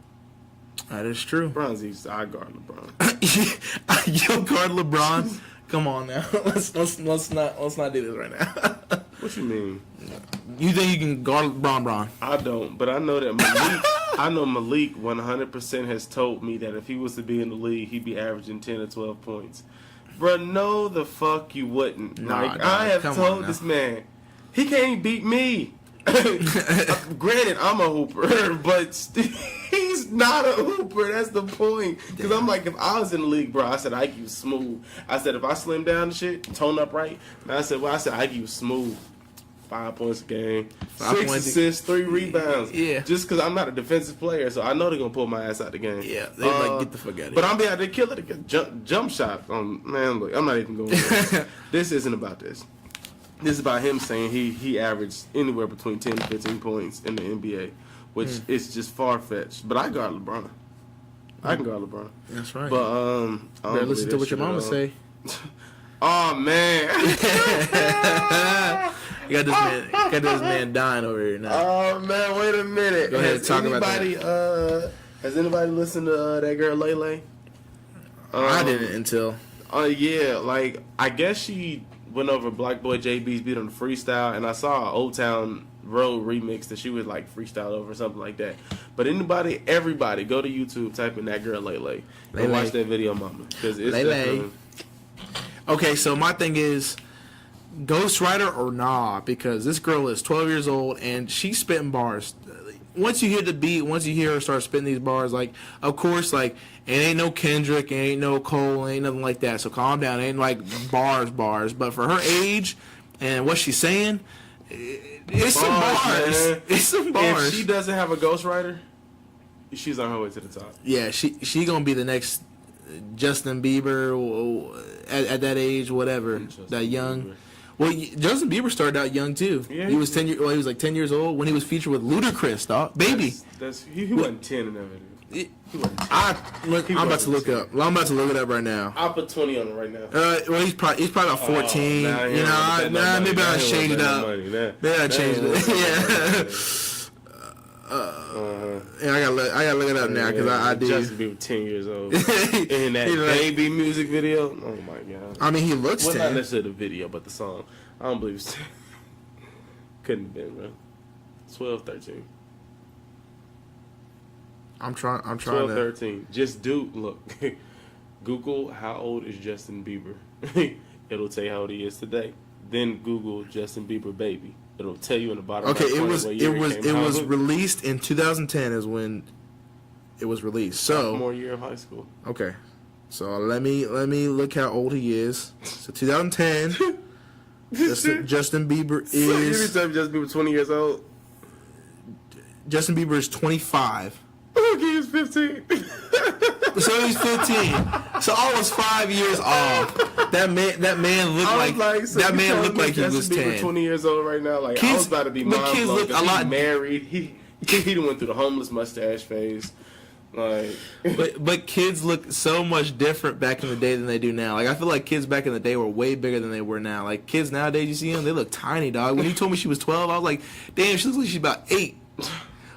That is true. I guard LeBron. You guard LeBron? Come on now. Let's not do this right now. What you mean? You think you can guard LeBron? I don't, but I know that Malik 100% has told me that if he was to be in the league, he'd be averaging 10 or 12 points. Bruh, no the fuck you wouldn't. I have told this man, he can't beat me. Granted, I'm a hooper, but he's not a hooper. That's the point. Because I'm like, if I was in the league, bro, I said IQ smooth. I said if I slim down and shit, tone up right. And I said IQ smooth. 5 points a game, 6 assists, 3 rebounds. Yeah. Just because I'm not a defensive player, so I know they're gonna pull my ass out the game. Yeah, they like get the fuck out of here. But I'm be out there killing it. Jump shot. Man, look, I'm not even going. This isn't about this. This is about him saying he averaged anywhere between 10 to 15 points in the NBA, which is just far fetched. But I guard LeBron. I can guard LeBron. That's right. But better listen to what your mama say. Oh man. You got this man dying over here now. Oh man, wait a minute. Go ahead and talk about that. Has anybody listened to that girl Late? I didn't until. Yeah, like I guess she went over Black Boy JB's beat on the freestyle, and I saw an Old Town Road remix that she would like freestyle over or something like that. But everybody, go to YouTube, type in that girl Late, and watch that video, mama, because it's definitely. Okay, so my thing is, ghostwriter or nah, because this girl is 12 years old and she's spitting bars. Once you hear the beat, once you hear her start spitting these bars, like, of course, like, it ain't no Kendrick, it ain't no Cole, it ain't nothing like that, so calm down. It ain't like bars. But for her age and what she's saying, it's some bars. Man. It's some bars. If she doesn't have a ghostwriter, she's on her way to the top. Yeah, she gonna be the next Justin Bieber at that age, whatever, that young. Bieber. Well, Justin Bieber started out young too. Yeah, he was 10 years. Well, he was like 10 years old when he was featured with Ludacris, dog. Baby. He wasn't 10 in that video. I'm about to look up. I'm about to look it up right now. I'll put 20 on it right now. Well, he's probably about 14. Maybe I'll change it up. Maybe I'll change it. Yeah. And I gotta look it up now because I did. Justin Bieber 10 years old in that baby music video. Oh my god! I mean, he looks 10. Not necessarily the video, but the song. I don't believe it's 10. Couldn't have been, bro. 12, 13. I'm trying 12, 13. Just look. Google how old is Justin Bieber. It'll tell you how old he is today. Then Google Justin Bieber baby. It'll tell you in the bottom. Okay, right it was released in 2010 is when it was released. So sophomore year of high school. Okay, so let me look how old he is. So 2010. Justin Bieber is. So you Justin Bieber 20 years old. Justin Bieber is 25. Okay, he's 15. So he's 15. So almost 5 years off. That man looked like he was 10. 20 years old right now. Like, kids, I was about to be mind blown. Kids look a lot married. He went through the homeless mustache phase. Like, but kids look so much different back in the day than they do now. Like, I feel like kids back in the day were way bigger than they were now. Like, kids nowadays, you see them, they look tiny, dog. When you told me she was 12, I was like, damn, she looks like she's about 8.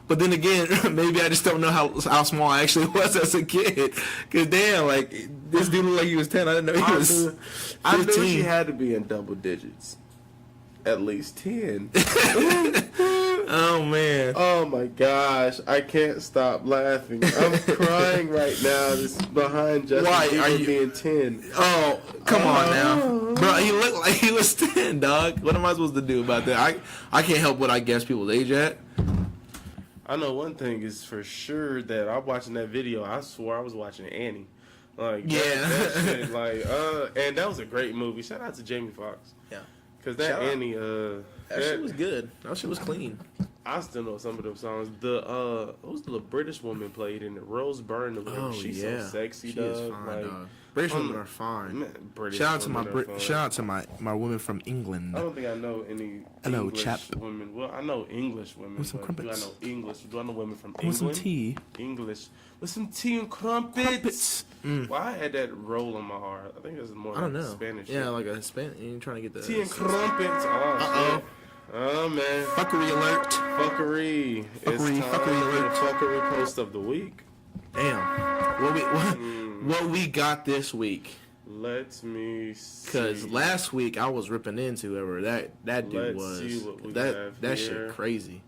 But then again, maybe I just don't know how small I actually was as a kid. Because, damn, like, this dude looked like he was 10. I didn't know he was 15. I knew she had to be in double digits. At least 10. Oh, man. Oh, my gosh. I can't stop laughing. I'm crying right now. This is behind Justin Bieber being 10. Oh, come on now. Bro, he looked like he was 10, dog. What am I supposed to do about that? I can't help what I guess people's age at. I know one thing is for sure that I'm watching that video. I swore I was watching Annie. Like, that shit, like, and that was a great movie. Shout out to Jamie Foxx. Yeah. Because that Annie, that shit was good. That shit was clean. I still know some of them songs. Who's the British woman played in it? Rose Byrne or whatever. She's so sexy, she is fine, like, dog. British women are fine. Man, shout out to my women from England. I don't think I know any English women. Well, I know English women. Some but crumpets. do I know English? Do I know women from With England? some tea. English. With some tea and crumpets. Well, I had that roll on my heart. I think it was more like Spanish. Yeah, like a Hispanic. You're trying to get the tea and crumpets. Oh, oh man. Fuckery alert. Fuckery. It's time alert. For the fuckery post of the week. Damn. What we got this week? Let me see. Because last week I was ripping into whoever that dude was. Let's see what we that have that here. shit crazy.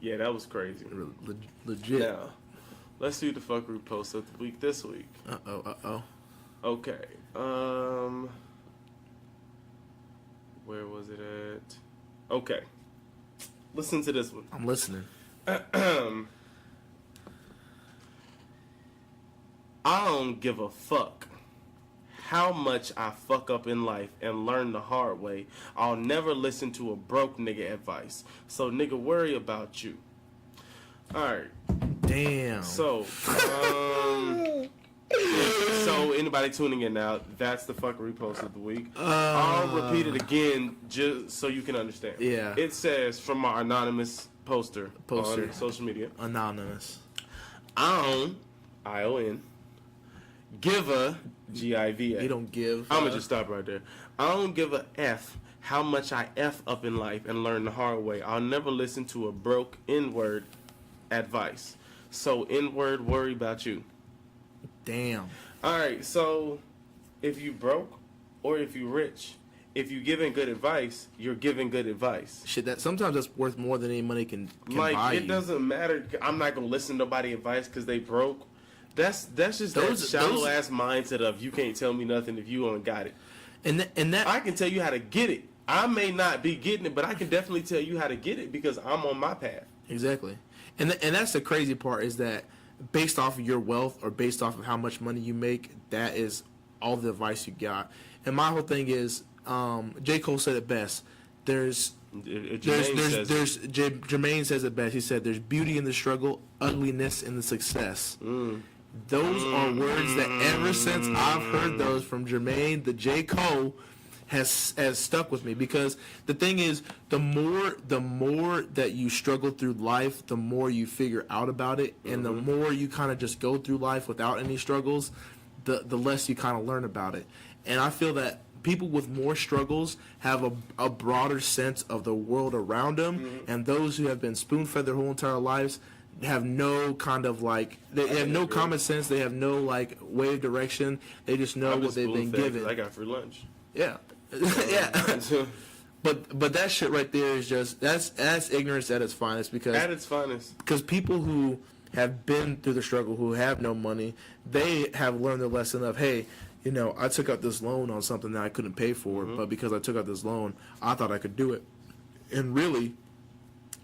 Yeah, that was crazy. Legit. Now, let's do the fuckery post of the week this week. Okay. Where was it at? Okay. Listen to this one. I'm listening. I don't give a fuck how much I fuck up in life and learn the hard way. I'll never listen to a broke nigga advice. So nigga, worry about you. Alright. Damn. So, so anybody tuning in now, that's the fuckery post of the week. I'll repeat it again just so you can understand. Yeah. It says from our anonymous poster on social media. Anonymous. I-O-N, give a, G-I-V-A. You don't give. I'm going to just stop right there. I don't give a F how much I F up in life and learn the hard way. I'll never listen to a broke N-word advice. So N-word, worry about you. Damn. All right, so if you broke or if you rich, if you giving good advice, you're giving good advice. Shit, that sometimes that's worth more than any money can like, buy it you. doesn't matter. I'm not going to listen to nobody's advice because they broke. That's just that shallow ass mindset of you can't tell me nothing if you ain't got it. And that I can tell you how to get it. I may not be getting it, but I can definitely tell you how to get it because I'm on my path. Exactly. And that's the crazy part is that based off of your wealth or based off of how much money you make, that is all the advice you got. And my whole thing is, J. Cole said it best. Jermaine says it best. He said, "There's beauty in the struggle, ugliness in the success." Those are words that ever since I've heard those from Jermaine, the J. Cole has stuck with me, because the thing is, the more that you struggle through life, the more you figure out about it, and the more you kind of just go through life without any struggles, the less you kind of learn about it. And I feel that people with more struggles have a broader sense of the world around them, and those who have been spoon-fed their whole entire lives have no kind of like they have no common sense. They have no like way of direction. They just know what they've been given. I got free lunch. Yeah, yeah. But that shit right there is just that's ignorance at its finest because people who have been through the struggle, who have no money, they have learned the lesson of, hey, you know, I took out this loan on something that I couldn't pay for, but because I took out this loan, I thought I could do it, and really,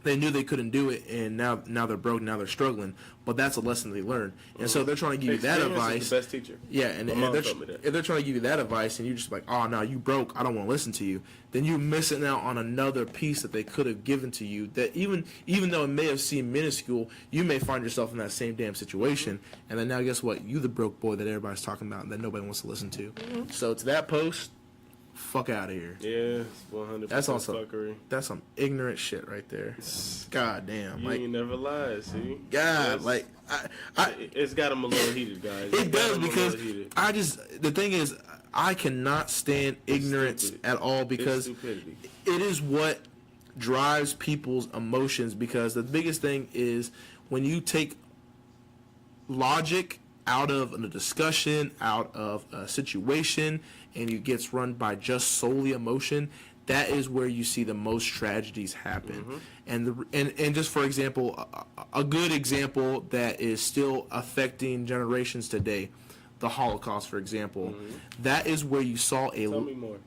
they knew they couldn't do it, and now they're broke, now they're struggling. But that's a lesson they learned, and so they're trying to give you that advice. Is the best teacher. Yeah, and if they're trying to give you that advice, and you're just like, oh no, you broke, I don't want to listen to you. Then you're missing out on another piece that they could have given to you. That even though it may have seemed minuscule, you may find yourself in that same damn situation. And then now, guess what? You the broke boy that everybody's talking about and that nobody wants to listen to. So to that post, fuck out of here. Yeah, it's 100% that's also fuckery. That's some ignorant shit right there. God damn. You ain't never lied, see? God, like it's got him a little heated, guys. It does, because the thing is, I cannot stand ignorance at all, because it is what drives people's emotions. Because the biggest thing is when you take logic out of a discussion, out of a situation, and it gets run by just solely emotion, that is where you see the most tragedies happen. And just for example, a good example that is still affecting generations today, the Holocaust, for example. That is where you saw Tell me more.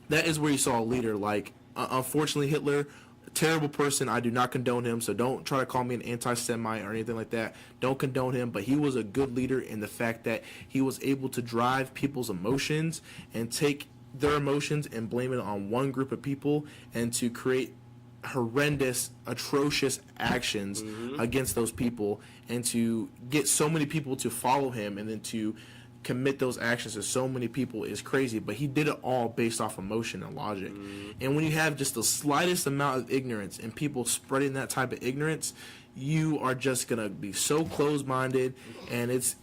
That is where you saw a leader like, unfortunately, Hitler. Terrible person. I do not condone him, so don't try to call me an anti-Semite or anything like that. Don't condone him, but he was a good leader in the fact that he was able to drive people's emotions and take their emotions and blame it on one group of people, and to create horrendous, atrocious actions against those people, and to get so many people to follow him, and then to commit those actions to so many people is crazy. But he did it all based off emotion and logic. And when you have just the slightest amount of ignorance and people spreading that type of ignorance, you are just gonna be so closed-minded, and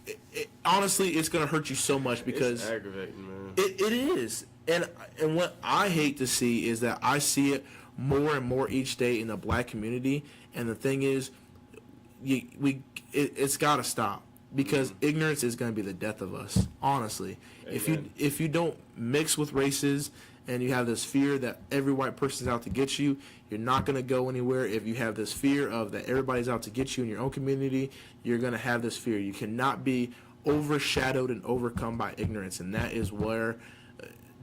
honestly, it's gonna hurt you so much, because it's aggravating, man. It is. And what I hate to see is that I see it more and more each day in the black community. And the thing is, it's got to stop, because ignorance is going to be the death of us, honestly. Amen. If you don't mix with races, and you have this fear that every white person's out to get you, you're not going to go anywhere. If you have this fear of that everybody's out to get you in your own community, you're going to have this fear. You cannot be overshadowed and overcome by ignorance, and that is where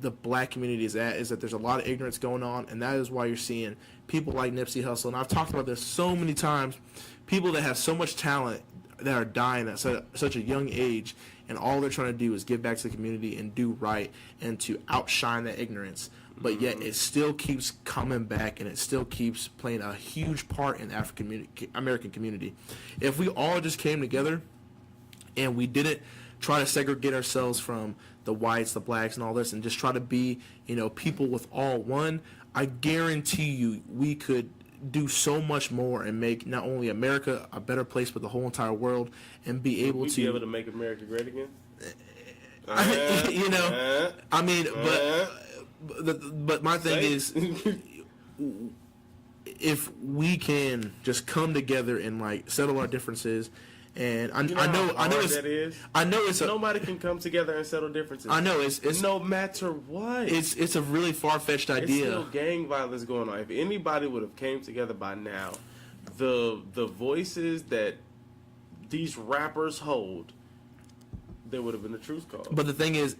the black community is at, is that there's a lot of ignorance going on, and that is why you're seeing people like Nipsey Hussle, and I've talked about this so many times, people that have so much talent that are dying at such a young age, and all they're trying to do is give back to the community and do right, and to outshine that ignorance. But yet it still keeps coming back, and it still keeps playing a huge part in the American community. If we all just came together and we didn't try to segregate ourselves from the whites, the blacks, and all this, and just try to be, people with all one, I guarantee you we could do so much more and make not only America a better place, but the whole entire world, and be able to make America great again. But my thing is, if we can just come together and like settle our differences. And I know it's nobody can come together and settle differences. I know it's no matter what. It's a really far-fetched idea. There's still gang violence going on. If anybody would have came together by now, the voices that these rappers there would have been a truth call. But the thing is,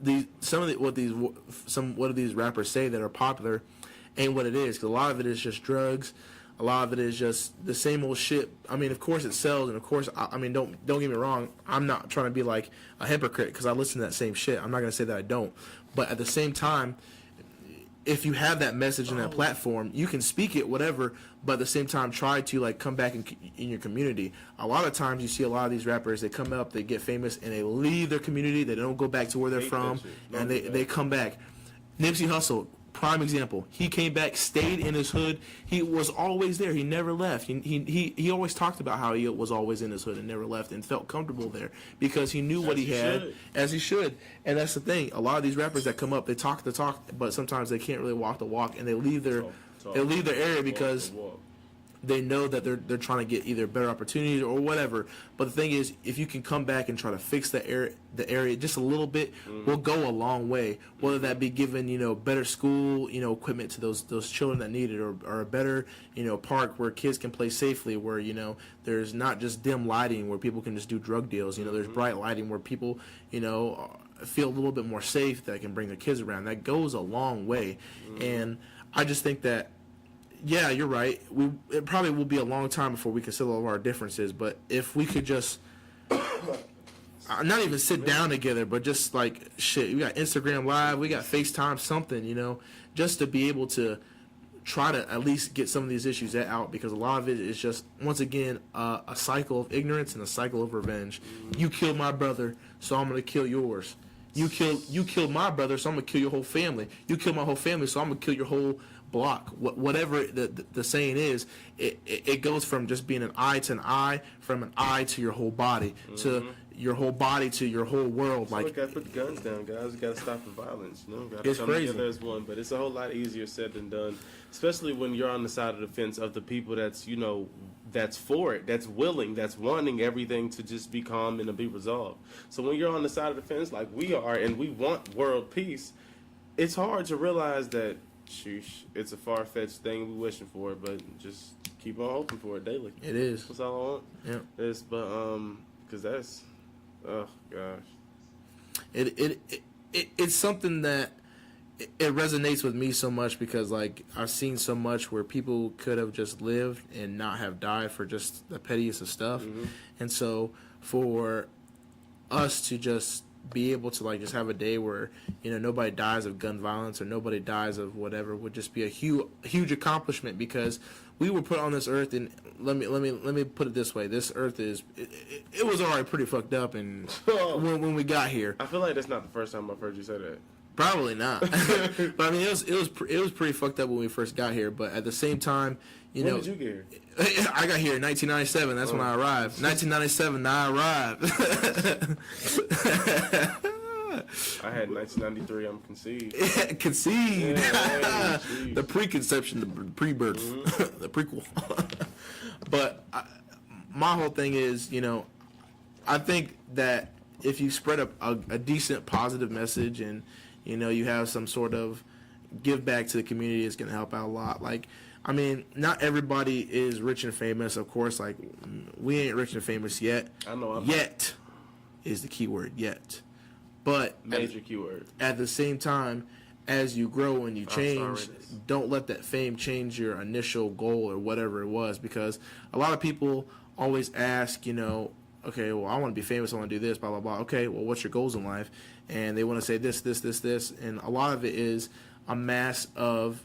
what these rappers say that are popular ain't what it is. Because a lot of it is just drugs. A lot of it is just the same old shit. I mean, of course it sells, and of course, don't get me wrong. I'm not trying to be like a hypocrite because I listen to that same shit. I'm not going to say that I don't. But at the same time, if you have that message and that platform, you can speak it, whatever. But at the same time, try to like come back in your community. A lot of times, you see a lot of these rappers. They come up, they get famous, and they leave their community. They don't go back to where they're from, and they come back. Nipsey Hussle, prime example. He came back, stayed in his hood. He was always there. He never left. He always talked about how he was always in his hood and never left and felt comfortable there because he knew what he had, as he should. And that's the thing. A lot of these rappers that come up, they talk the talk, but sometimes they can't really walk the walk, and they leave their area because they know that they're trying to get either better opportunities or whatever. But the thing is, if you can come back and try to fix the area just a little bit, will go a long way. Whether that be giving better school equipment to those children that need it, or a better park where kids can play safely, where there's not just dim lighting where people can just do drug deals. There's bright lighting where people feel a little bit more safe, that can bring their kids around. That goes a long way. And I just think that, yeah, you're right. It probably will be a long time before we can settle all of our differences. But if we could just not even sit down together, but just like shit, we got Instagram Live, we got FaceTime, something, just to be able to try to at least get some of these issues out, because a lot of it is just, once again, a cycle of ignorance and a cycle of revenge. You killed my brother, so I'm gonna kill yours. You killed my brother, so I'm gonna kill your whole family. You killed my whole family, so I'm gonna kill your whole block. Whatever the saying is, it goes from just being an eye to an eye, from an eye to your whole body, to your whole body to your whole world. So we gotta put the guns down, guys. We gotta stop the violence. Gotta it's come crazy. together as one. But it's a whole lot easier said than done, especially when you're on the side of the fence of the people that's that's for it, that's willing, that's wanting everything to just be calm and to be resolved. So when you're on the side of the fence like we are, and we want world peace, it's hard to realize that, sheesh, it's a far-fetched thing we're wishing for, but just keep on hoping for it daily. It is. That's all I want. Yeah. Because that's, oh gosh. It's something that it resonates with me so much, because like I've seen so much where people could have just lived and not have died for just the pettiest of stuff, and so for us to just be able to like just have a day where nobody dies of gun violence or nobody dies of whatever would just be a huge accomplishment, because we were put on this earth, and let me put it this way: this earth it was already pretty fucked up, and when we got here, I feel like that's not the first time I've heard you say that. Probably not. But I mean, it was pretty fucked up when we first got here. But at the same time, when did you get here? I got here in 1997. That's when I arrived. 1997, I arrived. I had 1993. I'm conceived. Conceived. Yeah, the preconception, the pre-birth, the prequel. But my whole thing is, I think that if you spread a decent positive message, and you have some sort of give back to the community, it's going to help out a lot. Like, I mean, not everybody is rich and famous, of course. Like, we ain't rich and famous yet. I know. Yet is the key word, yet. But major keyword. At the same time, as you grow and you change, don't let that fame change your initial goal or whatever it was, because a lot of people always ask, okay, well, I want to be famous, I want to do this, blah, blah, blah. Okay, well, what's your goals in life? And they want to say this, this, this, this. And a lot of it is a mass of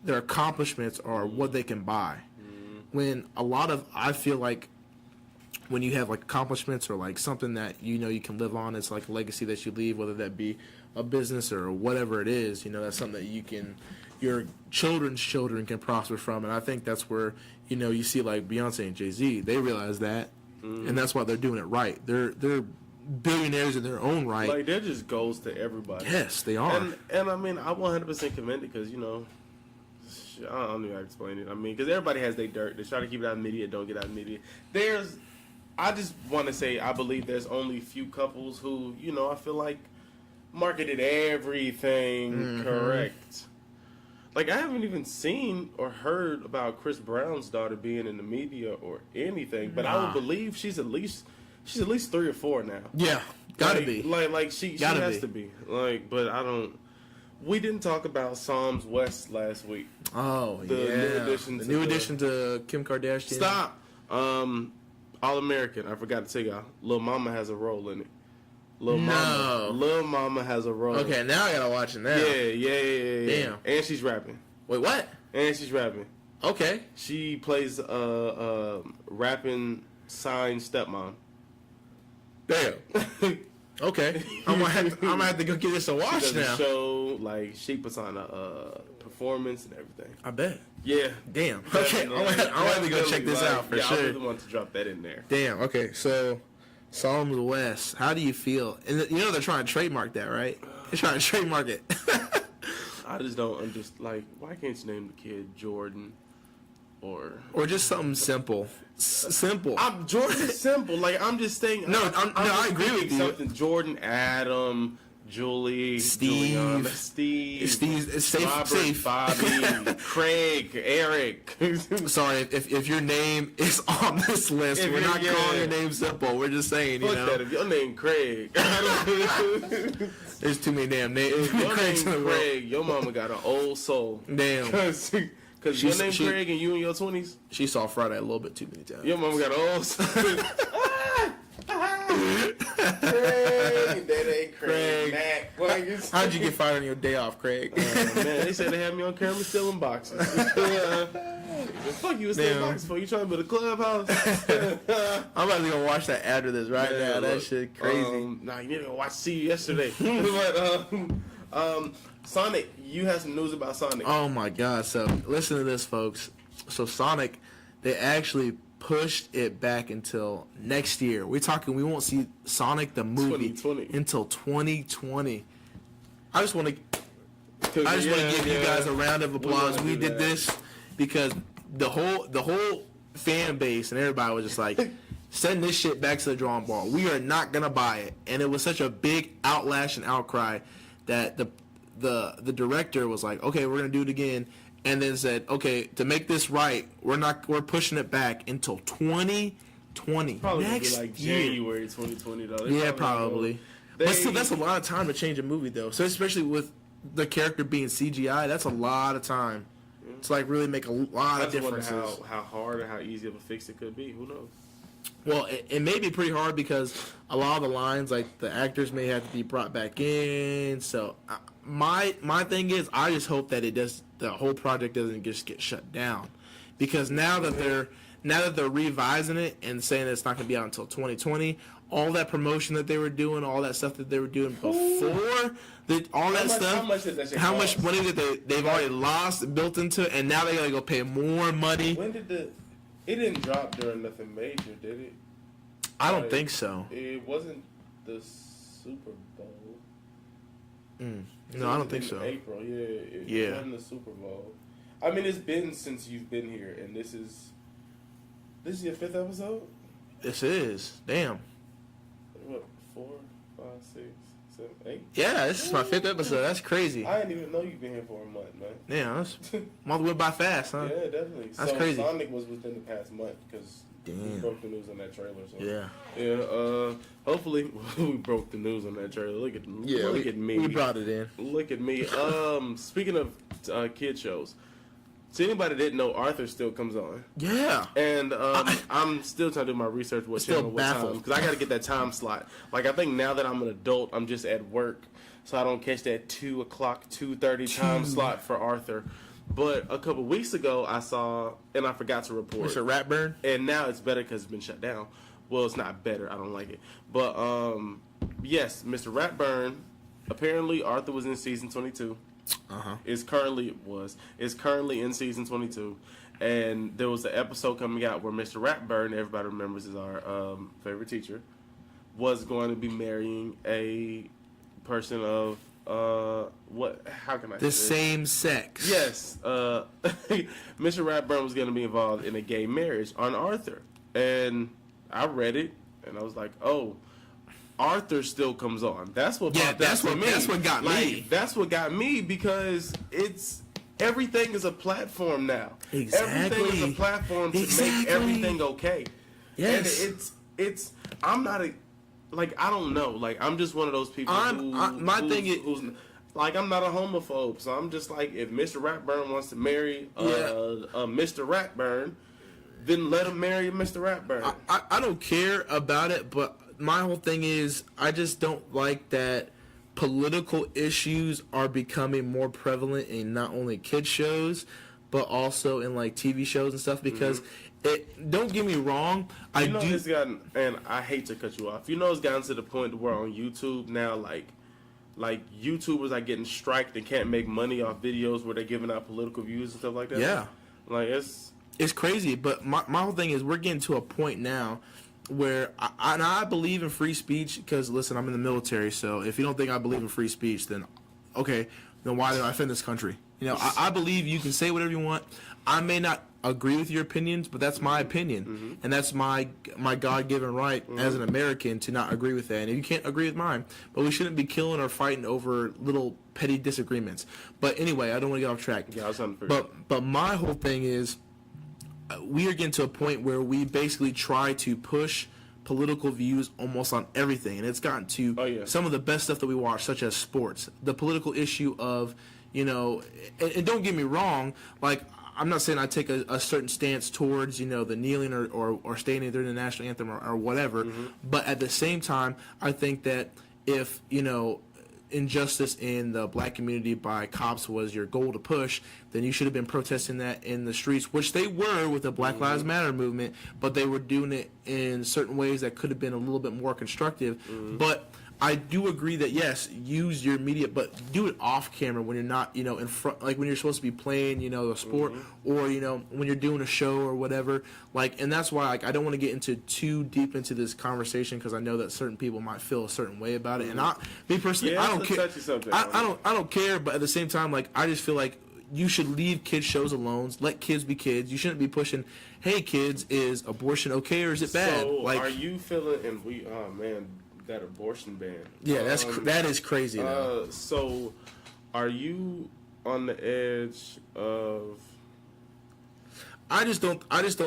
their accomplishments or what they can buy. When I feel like when you have like accomplishments or like something that you can live on, it's like a legacy that you leave, whether that be a business or whatever it is, that's something that your children's children can prosper from. And I think that's where, you see like Beyonce and Jay-Z, they realize that. And that's why they're doing it right. They're billionaires in their own right. Like, they're just goals to everybody. Yes, they are. And I mean, I 100% commend it, because I don't know how to explain it. I mean, because everybody has their dirt. They try to keep it out of media, don't get out of media. I just want to say, I believe there's only a few couples who, I feel like marketed everything correct. Like, I haven't even seen or heard about Chris Brown's daughter being in the media or anything, but I would believe she's at least 3 or 4 now. Yeah, gotta be. Like she has to be. Like, but I don't. We didn't talk about Psalms West last week. Oh, the new addition to Kim Kardashian. Stop. All American. I forgot to tell y'all. Lil Mama has a role in it. Lil Mama has a role. Okay, now I gotta watch it now. Yeah. Damn. And she's rapping. Wait, what? And she's rapping. Okay. She plays rapping signed stepmom. Damn. Okay. I'm gonna have to go get this a watch she does now. A show, like, she puts on a performance and everything. I bet. Yeah. Damn. Okay, I'm going to go check this out for sure. I really want to drop that in there. Damn. Okay, so Psalms West. How do you feel? And they're trying to trademark that, right? They're trying to trademark it. I just don't understand. Like, why can't you name the kid Jordan? Or just something simple. Simple. Jordan's simple. Like, I'm just saying. No, I agree with you. Something Jordan, Adam, Julie, Steve, safe, safe. Bobby, Craig, Eric. Sorry, if your name is on this list, we're not calling your name simple. We're just saying, Fuck that. If your name Craig, there's too many damn names. If your name Craig, your mama got an old soul. Damn. Because your name Craig and you in your 20s? She saw Friday a little bit too many times. Your mama got an old soul. Craig, that ain't Craig. Mac. How'd you get fired on your day off, Craig? Man, they said they had me on camera stealing boxes. Fuck you, stealing boxes for? You trying to build a clubhouse? I'm about to go watch that after this right now. That shit crazy. Nah, you need to go watch See You Yesterday. But Sonic, you have some news about Sonic. Oh my god! So listen to this, folks. So Sonic, they actually pushed it back until next year. We're talking. We won't see Sonic the movie 2020. Until 2020. I just want to give you guys a round of applause. We did this because the whole fan base and everybody was just like, send this shit back to the drawing board. We are not gonna buy it, and it was such a big outlash and outcry that the director was like, okay, we're gonna do it again, and then said, okay, to make this right, we're pushing it back until 2020. Probably next be like year. January 2020 though. Yeah, probably. But still, that's a lot of time to change a movie though. So especially with the character being CGI, that's a lot of time to like really make a lot of differences. I just wonder how hard or how easy of a fix it could be. Who knows? Well, it may be pretty hard because a lot of the lines, like the actors, may have to be brought back in. So my thing is, I just hope that the whole project doesn't just get shut down, because now that they're revising it and saying that it's not going to be out until 2020, all that promotion that they were doing, all that stuff that they were doing before, how much money that they've already lost and built into it, and now they got to go pay more money. When did it didn't drop during nothing major, did it? I don't think so. It wasn't the Super Bowl. No, I don't think so. April, it wasn't the Super Bowl. I mean, it's been since you've been here, and this is your 5th episode? This is. Damn. What, 4, 5, 6, 7, 8? Yeah, this is my 5th episode. That's crazy. I didn't even know you've been here for a month, man. Yeah, month went by fast, huh? Yeah, definitely. That's crazy. Sonic was within the past month because we broke the news on that trailer. So. Yeah. Hopefully we broke the news on that trailer. Look at me. We brought it in. Look at me. Speaking of kid shows. So anybody that didn't know, Arthur still comes on. Yeah. And I'm still trying to do my research what channel, what time, because I got to get that time slot. Like, I think now that I'm an adult, I'm just at work, so I don't catch that 2 o'clock, 2:30 time slot for Arthur. But a couple weeks ago, I saw, and I forgot to report. Mr. Ratburn? And now it's better because it's been shut down. Well, it's not better. I don't like it. But, yes, Mr. Ratburn, apparently Arthur was in season 22. Is currently in season 22, and there was an episode coming out where Mr. Ratburn, everybody remembers is our favorite teacher, was going to be marrying a person of how can I the say same sex. Yes, Mr. Ratburn was going to be involved in a gay marriage on Arthur, and I read it and I was like, oh, Arthur still comes on. That's what got me. That's what got me, because everything is a platform now. Exactly. Everything is a platform to make everything okay. Yes. And it's I'm not I don't know. Like, I'm just one of those people I'm not a homophobe, so I'm just like, if Mr. Ratburn wants to marry Mr. Ratburn, then let him marry Mr. Ratburn. I don't care about it, but my whole thing is, I just don't like that political issues are becoming more prevalent in not only kids shows, but also in like TV shows and stuff. Because don't get me wrong, it's gotten, and I hate to cut you off. It's gotten to the point where on YouTube now, like, like YouTubers are getting striked and can't make money off videos where they're giving out political views and stuff like that. Yeah, like it's crazy. But my whole thing is we're getting to a point now where I believe in free speech because listen, I'm in the military, so if you don't think I believe in free speech, then okay, then why did I defend this country? You know, I believe you can say whatever you want. I may not agree with your opinions, but that's my opinion, and that's my God-given right as an American to not agree with that. And you can't agree with mine, but we shouldn't be killing or fighting over little petty disagreements. But anyway, I don't want to get off track. Yeah, I was trying to figure but my whole thing is we are getting to a point where we basically try to push political views almost on everything, and it's gotten to some of the best stuff that we watch, such as sports, the political issue of, you know, and don't get me wrong, like I'm not saying I take a certain stance towards, you know, the kneeling or standing during the national anthem or whatever, but at the same time, I think that if, you know, injustice in the black community by cops was your goal to push, then you should have been protesting that in the streets, which they were with the Black Lives Matter movement, but they were doing it in certain ways that could have been a little bit more constructive. But I do agree that yes, use your media, but do it off camera when you're not, you know, in front, like when you're supposed to be playing, you know, a sport, or you know, when you're doing a show or whatever. Like, and that's why, like, I don't want to get into too deep into this conversation because I know that certain people might feel a certain way about it, and me personally, I don't care. I don't care, but at the same time, like, I just feel like you should leave kids shows alone. Let kids be kids. You shouldn't be pushing, hey kids, is abortion okay or is it bad? So like, are you feeling? And oh man, that abortion ban. Yeah, that is crazy. So, are you on the edge of? I just don't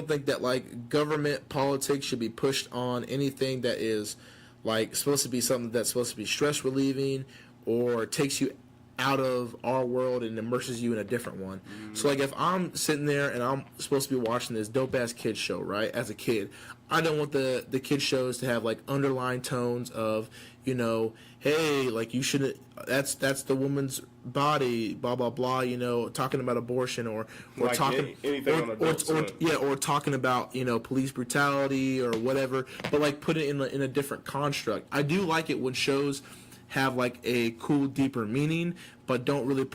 think that like government politics should be pushed on anything that is like supposed to be something that's supposed to be stress relieving or takes you out of our world and immerses you in a different one. So like if I'm sitting there and I'm supposed to be watching this dope ass kids show, right, as a kid, I don't want the kids shows to have like underlying tones of, you know, hey, like you shouldn't, that's the woman's body, blah blah blah, you know, talking about abortion or like talking or talking about, you know, police brutality or whatever, but like put it in a different construct. I do like it when shows have like a cool, deeper meaning, but don't really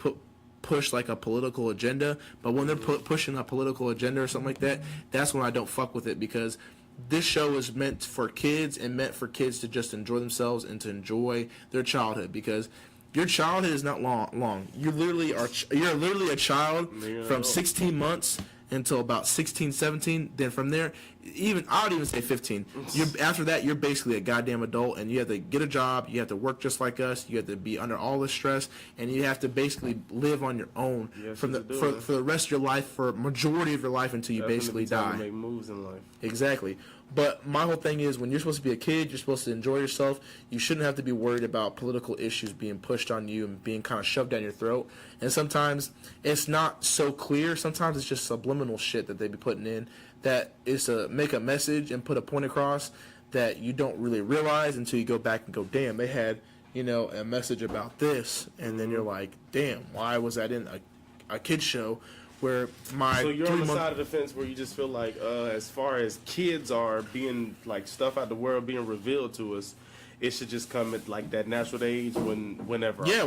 push like a political agenda. But when they're pushing a political agenda or something like that, that's when I don't fuck with it, because this show is meant for kids and meant for kids to just enjoy themselves and to enjoy their childhood, because your childhood is not long. You're literally a child from 16 months until about 16, 17. Then from there, I would even say 15. After that, you're basically a goddamn adult, and you have to get a job. You have to work just like us. You have to be under all the stress, and you have to basically live on your own for the rest of your life, for a majority of your life until you basically die. To make moves in life. Exactly. But my whole thing is, when you're supposed to be a kid, you're supposed to enjoy yourself. You shouldn't have to be worried about political issues being pushed on you and being kind of shoved down your throat. And sometimes it's not so clear. Sometimes it's just subliminal shit that they be putting in that is to make a message and put a point across that you don't really realize until you go back and go, damn, they had, you know, a message about this. And then you're like, damn, why was that in a kid's show? Where so you're on the side of the fence where you just feel like, as far as kids are being like stuff out the world being revealed to us, it should just come at like that natural age whenever they're